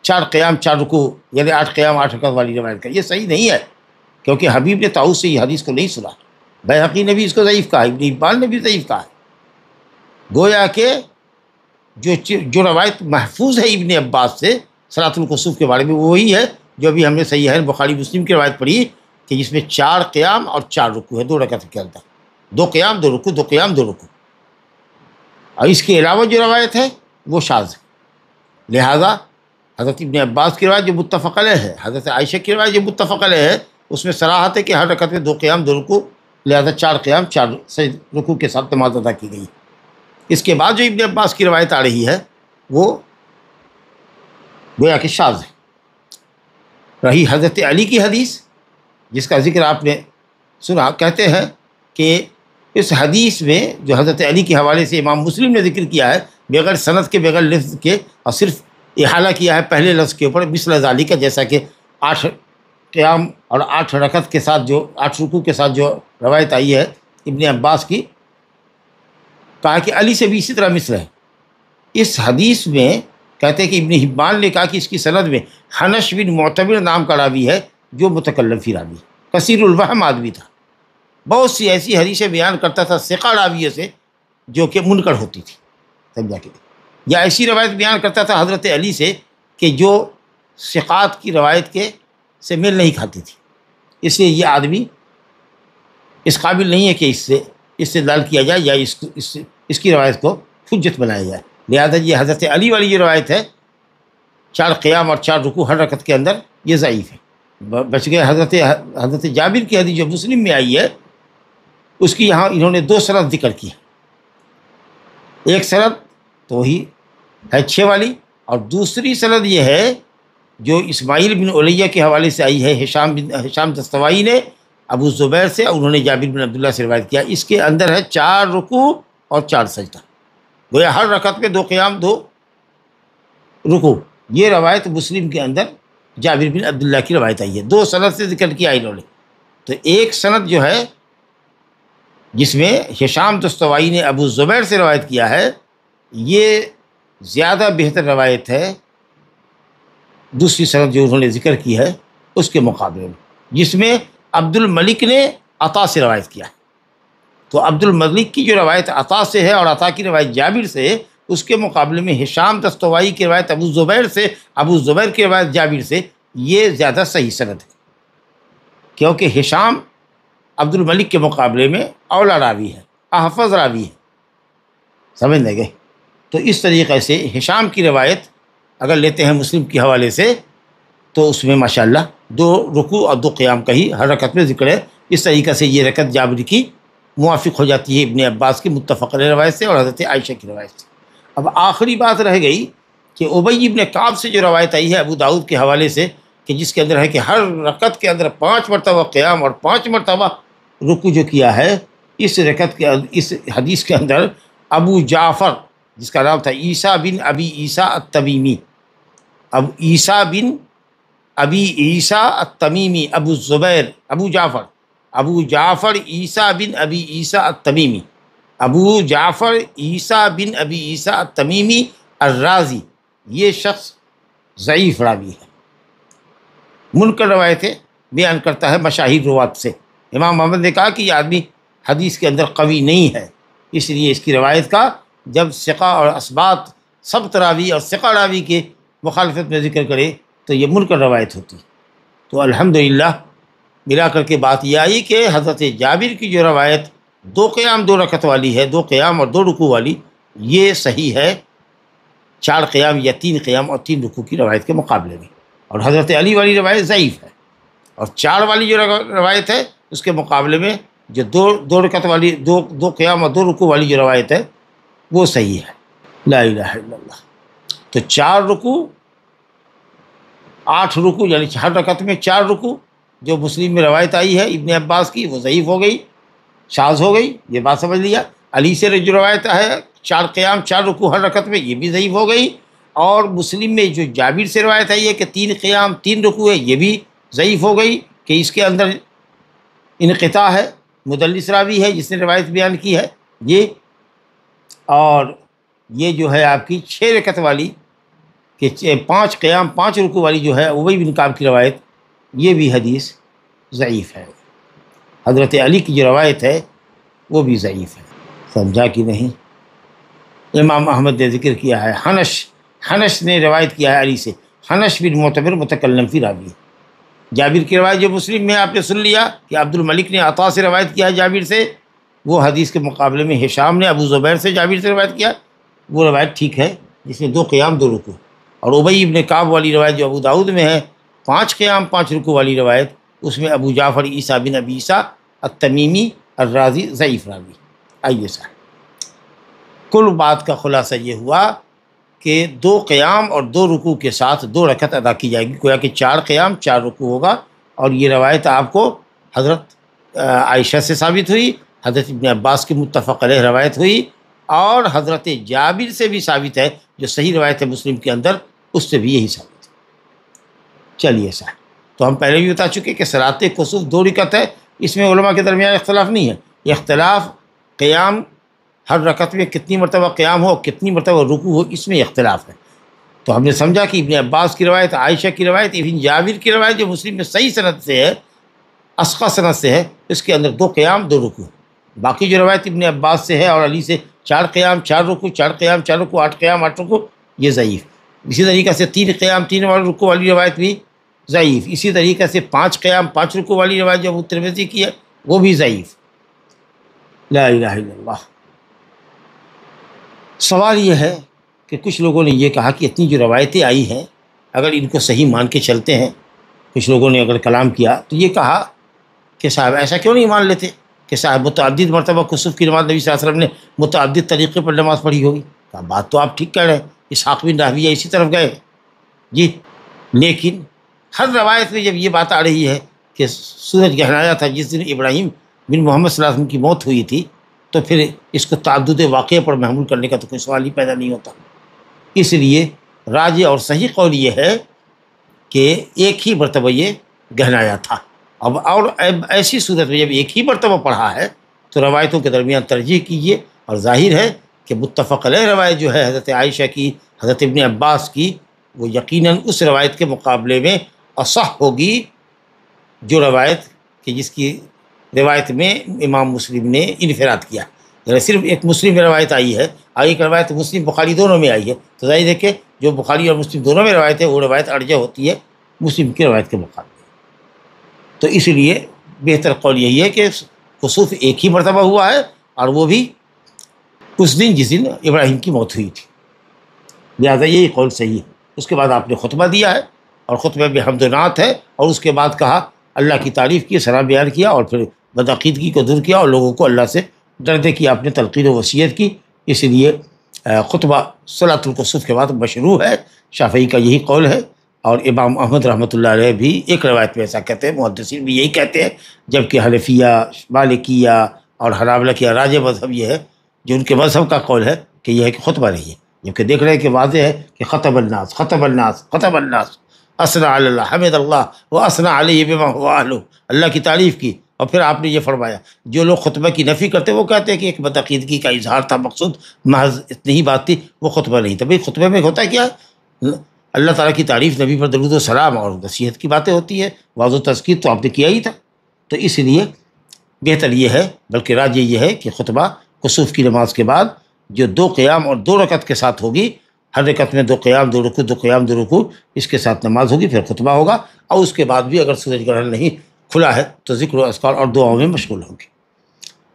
4 قیام 4 رکوع یعنی 8 قیام 8 رکعت والی روایت کا، یہ صحیح نہیں ہے، کیونکہ حبیب نے طاؤس سے یہ حدیث کو نہیں سنا۔ بیہقی نے بھی اس کو ضعیف کہا، ابن حبان نے بھی ضعیف کہا ہے۔ گویا کہ جو روایت محفوظ ہے ابن عباس سے صلاۃ الکسوف کے بارے میں، وہی ہے جو ابھی ہم نے صحیحین بخاری مسلم کی روایت پڑھی کہ جس میں 4 قیام اور 4 رکوع ہے 2 رکعت کے اندر، 2 قیام 2 رکوع 2 قیام 2 رکوع۔ اور اس کے علاوہ جو روایت ہے وہ شاذ ہے، لہذا حضرت ابن عباس کی روایت جو متفق علیہ ہے، حضرت عائشہ کی روایت جو متفق علیہ ہے، اس میں صراحت ہے کہ ہر رکعت میں 2 قیام 2 رکوع، لہذا 4 قیام 4 رکوع کے ساتھ نماز ادا کی گئی۔ اس کے بعد جو ابن عباس کی روایت آ رہی ہے وہ گویا کہ شاذ ہے۔ رہی حضرت علی کی حدیث جس کا ذکر آپ نے سنا، کہتے ہیں کہ اس حدیث میں جو حضرت علی کے حوالے سے امام مسلم نے ذکر کیا ہے، بغیر سند کے بغیر لفظ کے، اور صرف احالہ کیا ہے پہلے لفظ کے اوپر، مثل ذالک کا، جیسا کہ 8 قیام اور 8 رکعت کے ساتھ جو 8 رکوع کے ساتھ جو روایت آئی ہے ابن عباس کی، کہا کہ علی سے بھی اسی طرح مثل ہے۔ اس حدیث میں کہتے ہیں کہ ابن حبان نے کہا کہ اس کی سند میں حنش بن معتبر نام کا راوی ہے جو متکلم فی راوی، کثیر الوہم آدمی تھا، بہت سی ایسی حدیثیں بیان کرتا تھا ثقہ راویہ سے جو کہ منکر ہوتی تھی، سمجھا کہ، یا ایسی روایت بیان کرتا تھا حضرت علی سے کہ جو ثقات کی روایت کے سے میل نہیں کھاتی تھی، اس لیے یہ آدمی اس قابل نہیں ہے کہ اس سے استدلال کیا جائے یا اس کی روایت کو حجت بنایا جائے، لہذا یہ حضرت علی والی جو روایت ہے 4 قیام اور 4 رکوع ہر رکعت کے اندر، یہ ضعیف ہے۔ بچ گئے حضرت جابر کی حدیث جو مسلم میں آئی ہے، اس کی یہاں انہوں نے 2 سند ذکر کی ہے، ایک سند تو وہی ہے 6 والی، اور دوسری سند یہ ہے جو اسماعیل بن علیہ کے حوالے سے آئی ہے، ہشام دستوائی نے ابو زبیر سے، اور انہوں نے جابر بن عبداللہ سے روایت کیا، اس کے اندر ہے 4 رکوع اور 4 سجدہ، گویا ہر رکعت میں 2 قیام 2 رکوع۔ یہ روایت مسلم کے اندر جابر بن عبداللہ کی روایت آئی ہے، 2 سند سے ذکر کیا انہوں نے۔ تو ایک سند جو ہے جس میں ہشام دستوائی نے ابو زبیر سے روایت کیا ہے، یہ زیادہ بہتر روایت ہے دوسری سند جو انہوں نے ذکر کی ہے اس کے مقابلے میں، جس میں عبد الملک نے عطا سے روایت کیا ہے۔ تو عبد الملک کی جو روایت عطا سے ہے اور عطا کی روایت جابر سے ہے، اس کے مقابلے میں ہشام دستوائی کی روایت ابو زبیر سے، ابو زبیر کی روایت جابر سے، یہ زیادہ صحیح سند ہے، کیونکہ ہشام عبد الملک کے مقابلے میں اولا راوی ہے، احفظ راوی ہے، سمجھ لیں گے۔ تو اس طریقے سے ہشام کی روایت اگر لیتے ہیں مسلم کے حوالے سے تو اس میں ماشاءاللہ 2 رکوع اور 2 قیام کا ہی ہر رکعت میں ذکر ہے۔ اس طریقے سے یہ رکعت جابر کی موافق ہو جاتی ہے ابن عباس کی متفق علیہ روایت سے اور حضرت عائشہ کی روایت سے۔ اب آخری بات رہ گئی کہ ابی بن کعب سے جو روایت آئی ہے ابو داؤد کے حوالے سے، کہ جس کے اندر ہے کہ ہر رکعت کے اندر 5 مرتبہ قیام اور 5 مرتبہ رکوع جو کیا ہے، اس رکعت کے اس حدیث کے اندر ابو جعفر جس کا نام تھا عیسیٰ بن ابی عیسیٰ التمیمی، اب عیسیٰ بن ابی عیسیٰ التمیمی، ابو جعفر عیسیٰ بن ابی عیسیٰ التمیمی، ابو جعفر عیسیٰ بن ابی عیسیٰ التمیمی الرازی، یہ شخص ضعیف راوی ہے، منکر روایتیں بیان کرتا ہے مشاہیر روات سے۔ امام محمد نے کہا کہ یہ آدمی حدیث کے اندر قوی نہیں ہے، اس لیے اس کی روایت کا جب ثقہ اور اثبات ثبت راوی اور ثقہ راوی کے مخالفت میں ذکر کرے تو یہ منکر روایت ہوتی۔ تو الحمدللہ ملا کر کے بات یہ آئی کہ حضرت جابر کی جو روایت 2 قیام 2 رکعت والی ہے، 2 قیام اور 2 رکوع والی، یہ صحیح ہے 4 قیام یا 3 قیام اور 3 رکوع کی روایت کے مقابلے میں، اور حضرت علی والی روایت ضعیف ہے، اور 4 والی جو روایت ہے اس کے مقابلے میں جو 2 رکعت والی 2 قیام اور 2 رکوع والی جو روایت ہے وہ صحیح ہے۔ لا الہ الا اللہ۔ تو 4 رکوع 8 رکوع، یعنی ہر رکعت میں 4 رکوع جو مسلم میں روایت آئی ہے ابن عباس کی، وہ ضعیف ہو گئی، شاذ ہو گئی، یہ بات سمجھ لیا۔ علی سے جو روایت ہے 4 قیام 4 رکوع ہر رکعت میں، یہ بھی ضعیف ہو گئی، اور مسلم میں جو جابر سے روایت ہے یہ کہ 3 قیام 3 رکوع ہے، یہ بھی ضعیف ہو گئی کہ اس کے اندر انقطاع ہے، مدلس راوی ہے جس نے روایت بیان کی ہے یہ، اور یہ جو ہے آپ کی 6 رکعت والی کہ 5 قیام 5 رکوع والی جو ہے ابی بن کعب کی روایت، یہ بھی حدیث ضعیف ہے۔ حضرت علی کی جو روایت ہے وہ بھی ضعیف ہے۔ سمجھا کہ نہیں؟ امام احمد نے ذکر کیا ہے حنش نے روایت کیا ہے علی سے، حنش بن معتبر متکلم فی راوی۔ جابر کی روایت جو مسلم میں آپ نے سن لیا کہ عبد الملک نے عطا سے روایت کیا ہے جابر سے، وہ حدیث کے مقابلے میں ہشام نے ابو زبیر سے جابر سے روایت کیا، وہ روایت ٹھیک ہے جس میں 2 قیام 2 رکوع، اور ابی بن کعب والی روایت جو ابو داؤد میں ہے 5 قیام 5 رکوع والی روایت، اس میں ابو جعفر عیسیٰ بن ابی عیسیٰ التمیمی الرازی ضعیف راوی۔ آئیے صاحب، کل بات کا خلاصہ یہ ہوا کہ 2 قیام اور 2 رکوع کے ساتھ 2 رکعت ادا کی جائے گی، گویا کہ 4 قیام 4 رکوع ہوگا، اور یہ روایت آپ کو حضرت عائشہ سے ثابت ہوئی، حضرت ابن عباس کی متفق علیہ روایت ہوئی، اور حضرت جابر سے بھی ثابت ہے جو صحیح روایت ہے مسلم کے اندر، اس سے بھی یہی ثابت ہے۔ چلیے صاحب، تو ہم پہلے بھی بتا چکے کہ صلاۃ کسوف 2 رکعت ہے، اس میں علماء کے درمیان اختلاف نہیں ہے، یہ اختلاف قیام ہر رکعت میں کتنی مرتبہ قیام ہو کتنی مرتبہ رکوع ہو اس میں اختلاف ہے۔ تو ہم نے سمجھا کہ ابن عباس کی روایت، عائشہ کی روایت، ابن جابر کی روایت جو مسلم میں صحیح سند سے ہے، اصح سند سے ہے، اس کے اندر 2 قیام 2 رکوع۔ باقی جو روایت ابن عباس سے ہے اور علی سے 4 قیام 4 رکوع، 4 قیام 4 رکوع، 8 قیام 8 رکوع، یہ ضعیف۔ اسی طریقے سے 3 قیام 3 رکوع والی روایت بھی ضعیف۔ اسی طریقے سے 5 قیام 5 رکوع والی روایت جو ابو ترمذی کی ہے وہ بھی ضعیف۔ لا الہ الا اللہ۔ سوال یہ ہے کہ کچھ لوگوں نے یہ کہا کہ اتنی جو روایتیں آئی ہیں اگر ان کو صحیح مان کے چلتے ہیں، کچھ لوگوں نے اگر کلام کیا تو یہ کہا کہ صاحب ایسا کیوں نہیں مان لیتے کہ صاحب متعدد مرتبہ کسوف کی نماز نبی صلی اللہ علیہ وسلم نے متعدد طریقے پر نماز پڑھی ہوگی؟ کہا بات تو آپ ٹھیک کہہ رہے ہیں، اسحاق بن راہویہ اسی طرف گئے جی، لیکن ہر روایت میں جب یہ بات آ رہی ہے کہ سورج گہرایا تھا جس دن ابراہیم بن محمد صلی اللہ علیہ وسلم کی موت ہوئی تھی، تو پھر اس کو تعدد واقعے پر محمول کرنے کا تو کوئی سوال ہی پیدا نہیں ہوتا۔ اس لیے راجح اور صحیح قول یہ ہے کہ ایک ہی مرتبہ یہ گہرایا تھا۔ اب اور ایسی صورت میں جب ایک ہی مرتبہ پڑھا ہے تو روایتوں کے درمیان ترجیح کیجیے، اور ظاہر ہے کہ متفق علیہ روایت جو ہے حضرت عائشہ کی، حضرت ابن عباس کی، وہ یقیناً اس روایت کے مقابلے میں اصح ہوگی جو روایت کہ جس کی روایت میں امام مسلم نے انفراد کیا، یعنی صرف ایک مسلم میں روایت آئی ہے، ایک روایت مسلم بخاری دونوں میں آئی ہے، تو ظاہر ہے کہ جو بخاری اور مسلم دونوں میں روایت ہے وہ روایت ارجح ہوتی ہے مسلم کی روایت کے مقابلے۔ تو اس لیے بہتر قول یہی ہے کہ کسوف ایک ہی مرتبہ ہوا ہے، اور وہ بھی اس دن جس دن ابراہیم کی موت ہوئی تھی، لہٰذا یہی قول صحیح ہے۔ اس کے بعد آپ نے خطبہ دیا ہے، اور خطبہ میں حمد و نعت ہے، اور اس کے بعد کہا اللہ کی تعریف کی، ثنا بیان کیا، اور پھر بدعقیدگی کو دور کیا، اور لوگوں کو اللہ سے ڈرنے کی آپ نے تلقین و وصیت کی۔ اس لیے خطبہ صلاۃ الکسوف کے بعد مشروع ہے، شافعی کا یہی قول ہے، اور امام احمد رحمۃ اللہ علیہ بھی ایک روایت میں ایسا کہتے ہیں، محدثین بھی یہی کہتے ہیں، جبکہ حنفیہ، مالکیہ اور حنابلہ کی راجح مذہب یہ ہے، جو ان کے مذہب کا قول ہے کہ یہ ہے کہ خطبہ نہیں ہے، جبکہ دیکھ رہے ہیں کہ واضح ہے کہ خطب الناس خطب الناس خطب الناس، اثنا علی اللہ، حمد اللہ و اثنا علیہ بما هو اہلہ، اللہ کی تعریف کی اور پھر آپ نے یہ فرمایا جو لوگ خطبہ کی نفی کرتے وہ کہتے ہیں کہ ایک بدعقیدگی کا اظہار تھا مقصود، محض اتنی ہی بات تھی، وہ خطبہ نہیں تھا۔ بھئی خطبے میں ہوتا کیا ہے؟ اللہ تعالیٰ کی تعریف، نبی پر درود و سلام اور نصیحت کی باتیں ہوتی ہے، واضح و تذکیر تو آپ نے کیا ہی تھا۔ تو اس لیے بہتر یہ ہے، بلکہ راجح یہ ہے کہ خطبہ کسوف کی نماز کے بعد جو 2 قیام اور 2 رکعت کے ساتھ ہوگی، ہر رکعت میں 2 قیام 2 رکوع 2 قیام 2 رکوع، اس کے ساتھ نماز ہوگی، پھر خطبہ ہوگا، اور اس کے بعد بھی اگر سورج گرہن نہیں کھلا ہے تو ذکر و اذکار اور دعاؤں میں مشغول ہوں گے۔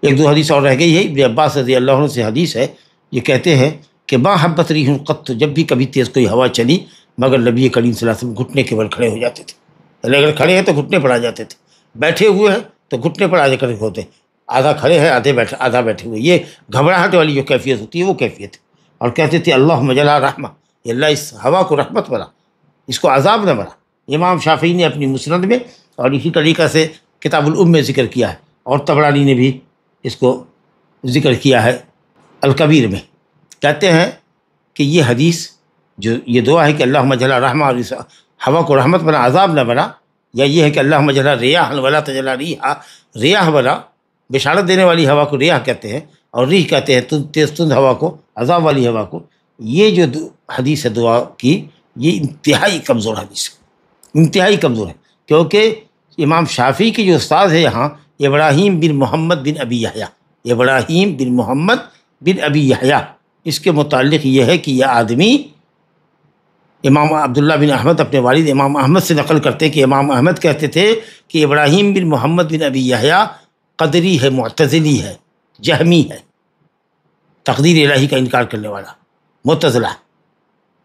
ایک 2 حدیث اور رہ گئی ہے، ابن عباس رضی اللہ عنہ سے حدیث ہے، یہ کہتے ہیں کہ ما حبت ریح قط، جب بھی کبھی تیز کوئی ہوا چلی مگر نبی کریم صلی اللہ علیہ وسلم گھٹنے کے بل کھڑے ہو جاتے تھے۔ اگر کھڑے ہیں تو گھٹنے پر آ جاتے تھے، بیٹھے ہوئے ہیں تو گھٹنے پر آ جا کر ہوتے، آدھا کھڑے ہیں آدھا بیٹھے ہوئے، یہ گھبراہٹ والی جو کیفیت ہوتی ہے وہ کیفیت ہے۔ اور کہتے تھے اللہم اجعلھا رحمہ، یا اللہ اس ہوا کو رحمت بنا، اس کو عذاب نہ بنا۔ امام شافعی نے اپنی مسند میں اور اسی طریقہ سے کتاب الام میں ذکر کیا ہے، اور طبرانی نے بھی اس کو ذکر کیا ہے الکبیر میں۔ کہتے ہیں کہ یہ حدیث جو یہ دعا ہے کہ اللہم اجعلھا رحمہ، اور اس ہوا کو رحمت بنا عذاب نہ بنا، یا یہ ہے کہ اللہم اجعلھا ریاحا ولا تجعلھا ریحا، ریاح بنا بشارت دینے والی ہوا کو ریاح کہتے ہیں، اور ریح کہتے ہیں تیز تند ہوا کو، عذاب والی ہوا کو۔ یہ جو حدیث ہے دعا کی، یہ انتہائی کمزور حدیث ہے، انتہائی کمزور ہے، کیونکہ امام شافعی کے جو استاد ہے یہاں ابراہیم بن محمد بن ابی یحییٰ، ابراہیم بن محمد بن ابی یحییٰ، اس کے متعلق یہ ہے کہ یہ آدمی، امام عبداللہ بن احمد اپنے والد امام احمد سے نقل کرتے کہ امام احمد کہتے تھے کہ ابراہیم بن محمد بن ابی یحییٰ قدری ہے، معتزلی ہے، جہمی ہے، تقدیر الہی کا انکار کرنے والا معتزلہ،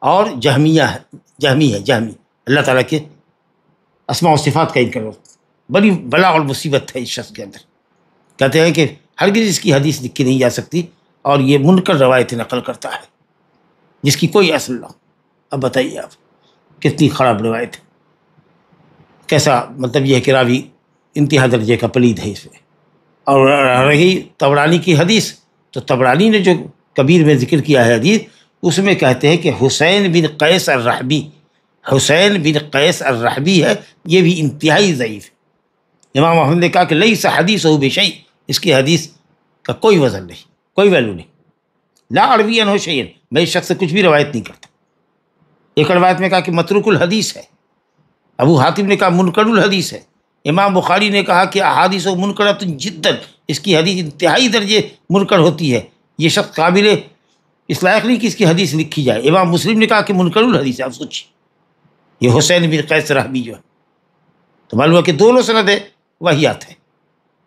اور جہمی ہے، اللہ تعالیٰ کے اسماء و صفات کا انکار، بڑی بلا اور مصیبت ہے اس شخص کے اندر۔ کہتے ہیں کہ ہرگز اس کی حدیث لکھی نہیں جا سکتی، اور یہ منکر روایتیں نقل کرتا ہے جس کی کوئی اصل نہ ہو۔ اب بتائیے آپ کتنی خراب روایت ہے، کیسا مطلب یہ ہے کہ راوی انتہا درجے کا پلید ہے اس میں۔ اور رہی طبرانی کی حدیث، تو طبرانی نے جو کبیر میں ذکر کیا ہے حدیث، اس میں کہتے ہیں کہ حسین بن قیس الرحبی، حسین بن قیس الرحبی ہے، یہ بھی انتہائی ضعیف ہے۔ امام احمد نے کہا کہ لیس حدیثہ بشیء، اس کی حدیث کا کوئی وزن نہیں، کوئی ویلو نہیں، لا اروی عنہ شیئا، میں اس شخص سے کچھ بھی روایت نہیں کرتا۔ ایک روایت میں کہا کہ متروک الحدیث ہے، ابو حاتم نے کہا منکر الحدیث ہے، امام بخاری نے کہا کہ احادیث منکرۃ جدا، اس کی حدیث انتہائی درجے منکر ہوتی ہے، یہ شخص قابل اس لائق نہیں کہ اس کی حدیث لکھی جائے۔ امام مسلم نے کہا کہ منکر الحدیث ہے۔ آپ سوچیے، یہ حسین بن قیس رحبی جو ہے، تو معلوم ہے کہ دونوں سندیں وحیات ہیں۔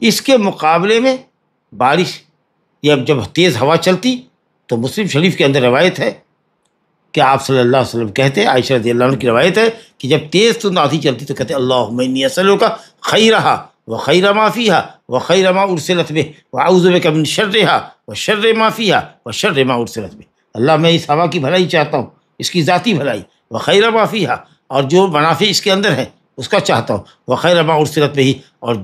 اس کے مقابلے میں بارش یا جب تیز ہوا چلتی تو مسلم شریف کے اندر روایت ہے کہ آپ صلی اللہ علیہ وسلم کہتے ہیں، عائشہ رضی اللہ عنہ کی روایت ہے کہ جب تیز تند آندھی چلتی تو کہتے اللہم انی اسألک خیرہا وخیر ما فیہا وخیر ما ارسلت بہ واعوذ بک من شرہا وشر ما فیہا وشر ما ارسلت بہ۔ اللہ میں اس ہوا کی بھلائی چاہتا ہوں، اس کی ذاتی بھلائی، وخیر ما فیہا، اور جو منافع اس کے اندر ہے اس کا چاہتا ہوں، وخیر ما ارسلت بہ، اور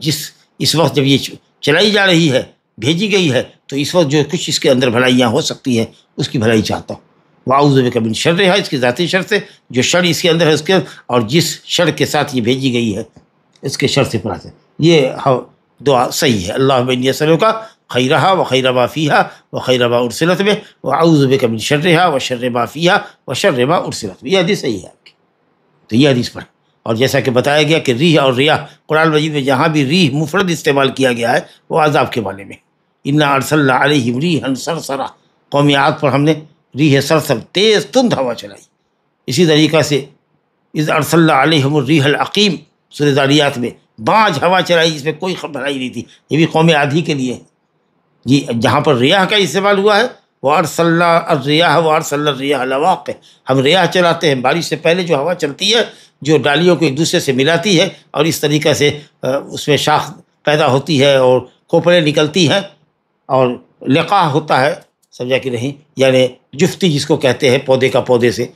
اس وقت جب یہ چلائی جا رہی ہے، بھیجی گئی ہے، تو اس وقت جو کچھ اس کے اندر بھلائیاں ہو سکتی ہیں اس کی بھلائی چاہتا ہوں۔ واعوذ بک من شرہا، اس کی ذاتی شر سے، جو شر اس کے اندر ہے اس کے، اور جس شر کے ساتھ یہ بھیجی گئی ہے اس کے شر سے پناہ سے۔ یہ دعا صحیح ہے، اللہم انی اسألک خیرہا وخیر ما فیہا وخیر ما ارسلت بہ واعوذ بک من شرہا وشر ما فیہا وشر ما ارسلت بہ۔ یہ حدیث صحیح ہے آپ کی، تو یہ حدیث پڑھیں۔ اور جیسا کہ بتایا گیا کہ ریح اور ریاح، قرآن مجید میں جہاں بھی ریح مفرد استعمال کیا گیا ہے وہ عذاب کے معنی میں، انا ارسلنا علیہم ریحا صرصرا، قوم عاد پر ہم نے ریح صرصر تیز تند ہوا چلائی۔ اسی طریقہ سے اذ ارسلنا علیہم الریح العقیم، سورہ ذاریات میں بانجھ ہوا چلائی جس میں کوئی بھلائی نہیں تھی، یہ بھی قوم عادی کے لیے ہے۔ جی جہاں پر ریاح کا استعمال ہوا ہے وارسلنا الریاح وارسلنا الریاح لواقع، ہم ریاح چلاتے ہیں، بارش سے پہلے جو ہوا چلتی ہے جو ڈالیوں کو ایک دوسرے سے ملاتی ہے، اور اس طریقہ سے اس میں شاخ پیدا ہوتی ہے اور کھوپڑیں نکلتی ہیں، اور لقاح ہوتا ہے، سمجھا کہ نہیں، یعنی جفتی جس کو کہتے ہیں، پودے کا پودے سے،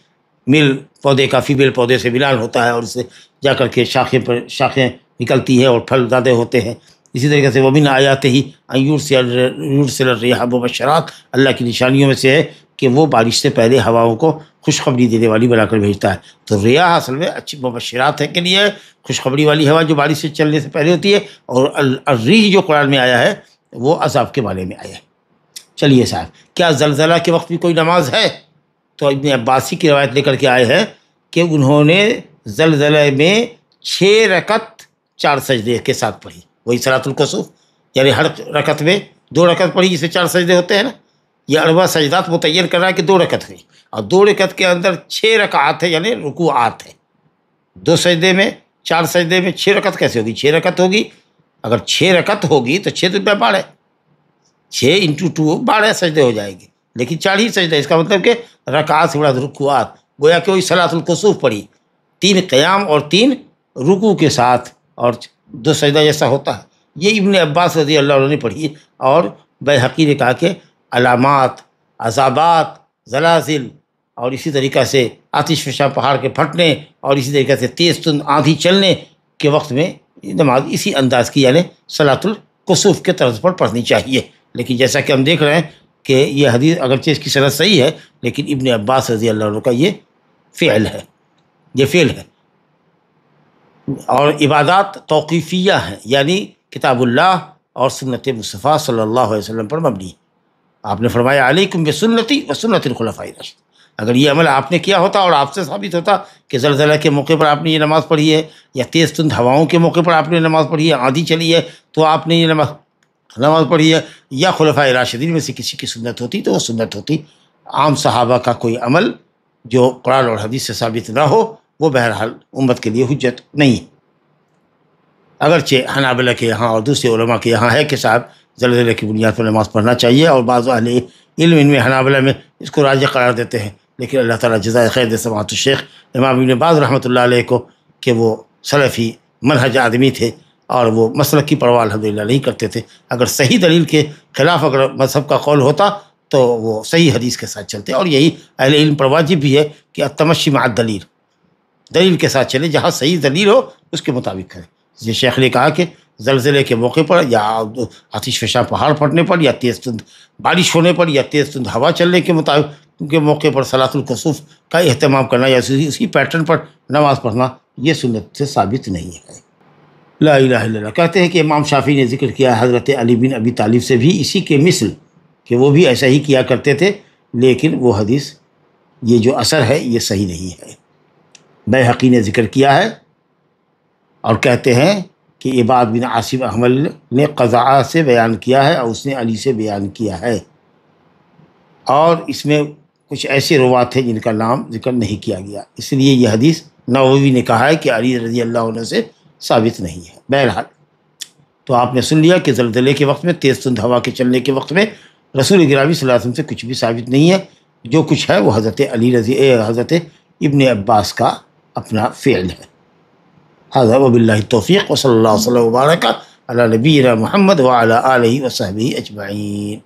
میل پودے کا فیمیل پودے سے ملان ہوتا ہے، اور اس سے جا کر کے شاخیں نکلتی ہیں اور پھل زیادہ ہوتے ہیں۔ اسی طریقے سے ومن آیاتہ ان یرسل الرِّیحَ مبشرات، اللہ کی نشانیوں میں سے ہے کہ وہ بارش سے پہلے ہواؤں کو خوشخبری دینے والی بنا کر بھیجتا ہے۔ تو ریاح اصل میں اچھی مبشرات ہے کے لیے ہے، خوشخبری والی ہوا جو بارش سے چلنے سے پہلے ہوتی ہے، اور الریح جو قرآن میں آیا ہے وہ عذاب کے بارے میں آیا ہے۔ چلیے صاحب، کیا زلزلہ کے وقت بھی کوئی نماز ہے؟ تو ابن عباسی کی روایت لے کر کے آئے ہیں کہ انہوں نے زلزلے میں 6 رکعت 4 سجدے کے ساتھ پڑھی، وہی صلاۃ الکسوف، یعنی ہر رکعت میں 2 رکعت پڑھی جس میں 4 سجدے ہوتے ہیں نا۔ یہ 4 سجدات متعین کر رہا ہے کہ 2 رکعت ہوئی، اور 2 رکعت کے اندر 6 رکعات ہے، یعنی رکوعات ہے۔ 2 سجدے میں 4 سجدے میں 6 رکعت کیسے ہوگی؟ 6 رکعت ہوگی۔ اگر 6 رکعت ہوگی تو 6 تو 12 ہے، 6 × 2 12 سجدے ہو جائے گی، لیکن 4 ہی سجدے، اس کا مطلب کہ رکعات سے بڑا رکوعات، گویا کہ وہی صلاۃ الکسوف پڑھی، 3 قیام اور 3 رکوع کے ساتھ، اور 2 سجدہ جیسا ہوتا ہے۔ یہ ابن عباس رضی اللہ عنہ نے پڑھی، اور بیہقی نے کہا کہ علامات، عذابات، زلازل، اور اسی طریقہ سے آتش فشاں پہاڑ کے پھٹنے، اور اسی طریقہ سے تیز تند آندھی چلنے کے وقت میں نماز اسی انداز کی، یعنی صلاۃ الکسوف کے طرز پر پڑھنی چاہیے۔ لیکن جیسا کہ ہم دیکھ رہے ہیں کہ یہ حدیث اگرچہ اس کی صنعت صحیح ہے، لیکن ابن عباس رضی اللہ عنہ کا یہ فعل ہے، یہ فعل ہے۔ اور عبادات توقیفیہ ہیں، یعنی کتاب اللہ اور سنت مصطفیٰ صلی اللہ علیہ وسلم پر مبنی۔ آپ نے فرمایا علیکم بسنتی و سنت الخلفاء الراشدین۔ اگر یہ عمل آپ نے کیا ہوتا اور آپ سے ثابت ہوتا کہ زلزلہ کے موقع پر آپ نے یہ نماز پڑھی ہے، یا تیز تند ہواؤں کے موقع پر آپ نے نماز پڑھی ہے، آندھی چلی ہے تو آپ نے یہ نماز پڑھی ہے، یا خلفائے راشدین میں سے کسی کی سنت ہوتی تو وہ سنت ہوتی۔ عام صحابہ کا کوئی عمل جو قرآن اور حدیث سے ثابت نہ ہو وہ بہرحال امت کے لیے حجت نہیں۔ اگرچہ حنابلہ کے یہاں اور دوسرے علماء کے یہاں ہے کہ صاحب زلزلے کی بنیاد پر نماز پڑھنا چاہیے، اور بعض اہل علم ان میں حنابلہ میں اس کو راجح قرار دیتے ہیں، لیکن اللہ تعالیٰ جزائے خیر دے سماحت الشیخ امام ابن باز رحمۃ اللہ علیہ کو کہ وہ سلفی منہج آدمی تھے، اور وہ مسلک کی پرواہ الحمدللہ نہیں کرتے تھے۔ اگر صحیح دلیل کے خلاف اگر مذہب کا قول ہوتا تو وہ صحیح حدیث کے ساتھ چلتے، اور یہی اہل علم پر واجب بھی ہے کہ التمشی مع الدلیل، دلیل کے ساتھ چلے، جہاں صحیح دلیل ہو اس کے مطابق کریں۔ یہ شیخ نے کہا کہ زلزلے کے موقع پر، یا آتش فشاں پہاڑ پھٹنے پر، یا تیز تند بارش ہونے پر، یا تیز تند ہوا چلنے کے موقع پر صلاۃ الکسوف کا اہتمام کرنا، یا اسی پیٹرن پر نماز پڑھنا، یہ سنت سے ثابت نہیں ہے۔ لا الہ الا اللہ۔ کہتے ہیں کہ امام شافعی نے ذکر کیا حضرت علی بن ابی طالب سے بھی اسی کے مثل، کہ وہ بھی ایسا ہی کیا کرتے تھے، لیکن وہ حدیث، یہ جو اثر ہے یہ صحیح نہیں ہے۔ بیہقی نے ذکر کیا ہے، اور کہتے ہیں کہ عباد بن عاصم احمد نے قضاء سے بیان کیا ہے، اور اس نے علی سے بیان کیا ہے، اور اس میں کچھ ایسے روات ہیں جن کا نام ذکر نہیں کیا گیا، اس لیے یہ حدیث نووی نے کہا ہے کہ علی رضی اللہ عنہ سے ثابت نہیں ہے۔ بہرحال تو آپ نے سن لیا کہ زلزلے کے وقت میں، تیز تند ہوا کے چلنے کے وقت میں رسول گرامی صلی اللہ علیہ وسلم سے کچھ بھی ثابت نہیں ہے، جو کچھ ہے وہ حضرت ابن عباس کا اپنا فعل ہے۔ هذا وباللہ التوفیق، وصلی اللہ وسلم وبارک علی نبینا محمد وعلی آلہ وصحبہ اجمعین۔